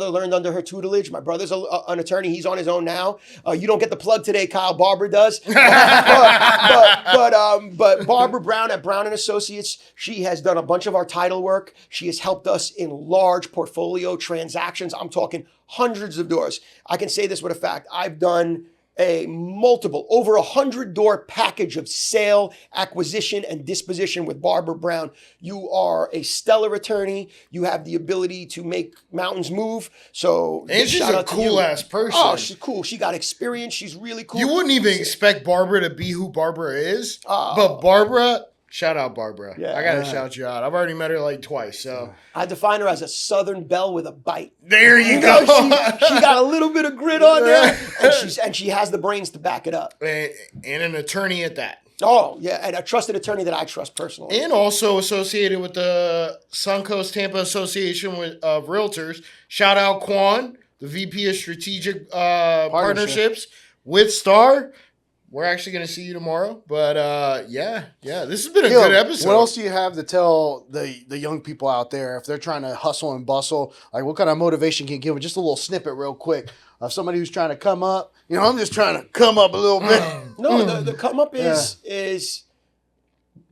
learned under her tutelage. My brother's an attorney. He's on his own now. You don't get the plug today, Kyle. Barbara does. But Barbara Brown at Brown and Associates, she has done a bunch of our title work. She has helped us in large portfolio transactions. I'm talking hundreds of doors. I can say this with a fact. I've done over 100 door package of sale, acquisition, and disposition with Barbara Brown. You are a stellar attorney. You have the ability to make mountains move. So, and she's a cool ass person. Oh, she's cool. She got experience. She's really cool. You wouldn't even expect Barbara to be who Barbara is, but Barbara. Shout out Barbara. Yeah, I got to shout you out. I've already met her like twice. So I define her as a Southern belle with a bite. There you go. She got a little bit of grit on there, and she has the brains to back it up. And an attorney at that. Oh, yeah, and a trusted attorney that I trust personally. And also associated with the Suncoast Tampa Association of Realtors. Shout out Quan, the VP of Strategic Partnerships with Star. we're actually going to see you tomorrow. But yeah, this has been a Caleb, good episode. what else do you have to tell the young people out there if they're trying to hustle and bustle? Like, what kind of motivation can you give them? Just a little snippet real quick of somebody who's trying to come up. You know, I'm just trying to come up a little bit. No, the come up is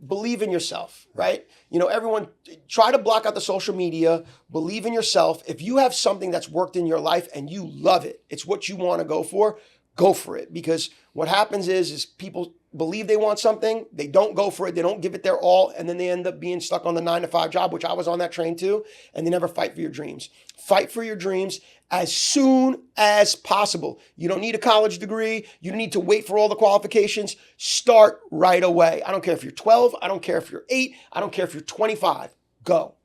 believe in yourself, right? You know, everyone try to block out the social media, believe in yourself. If you have something that's worked in your life and you love it, it's what you want to go for it. Because what happens is people believe they want something, they don't go for it, they don't give it their all, and then they end up being stuck on the 9-to-5 job, which I was on that train too, and they never fight for your dreams. Fight for your dreams as soon as possible. You don't need a college degree. You don't need to wait for all the qualifications. Start right away. I don't care if you're 12. I don't care if you're 8. I don't care if you're 25. Go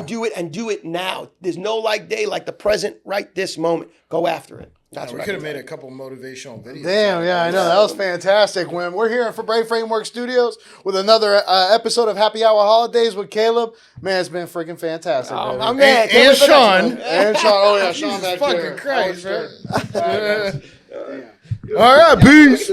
do it, and do it now. There's no like day like the present right this moment. Go after it. That's we what could have made a couple motivational videos. Damn, yeah, I know. That was fantastic. When we're here for Brave Framework Studios with another episode of Happy Hour Holidays with Caleb, man, it's been freaking fantastic. Oh, baby. my man. And Sean. And Sean. Oh, yeah, Sean Jesus back fucking there. Christ, Oh, bro. shit. All right, peace.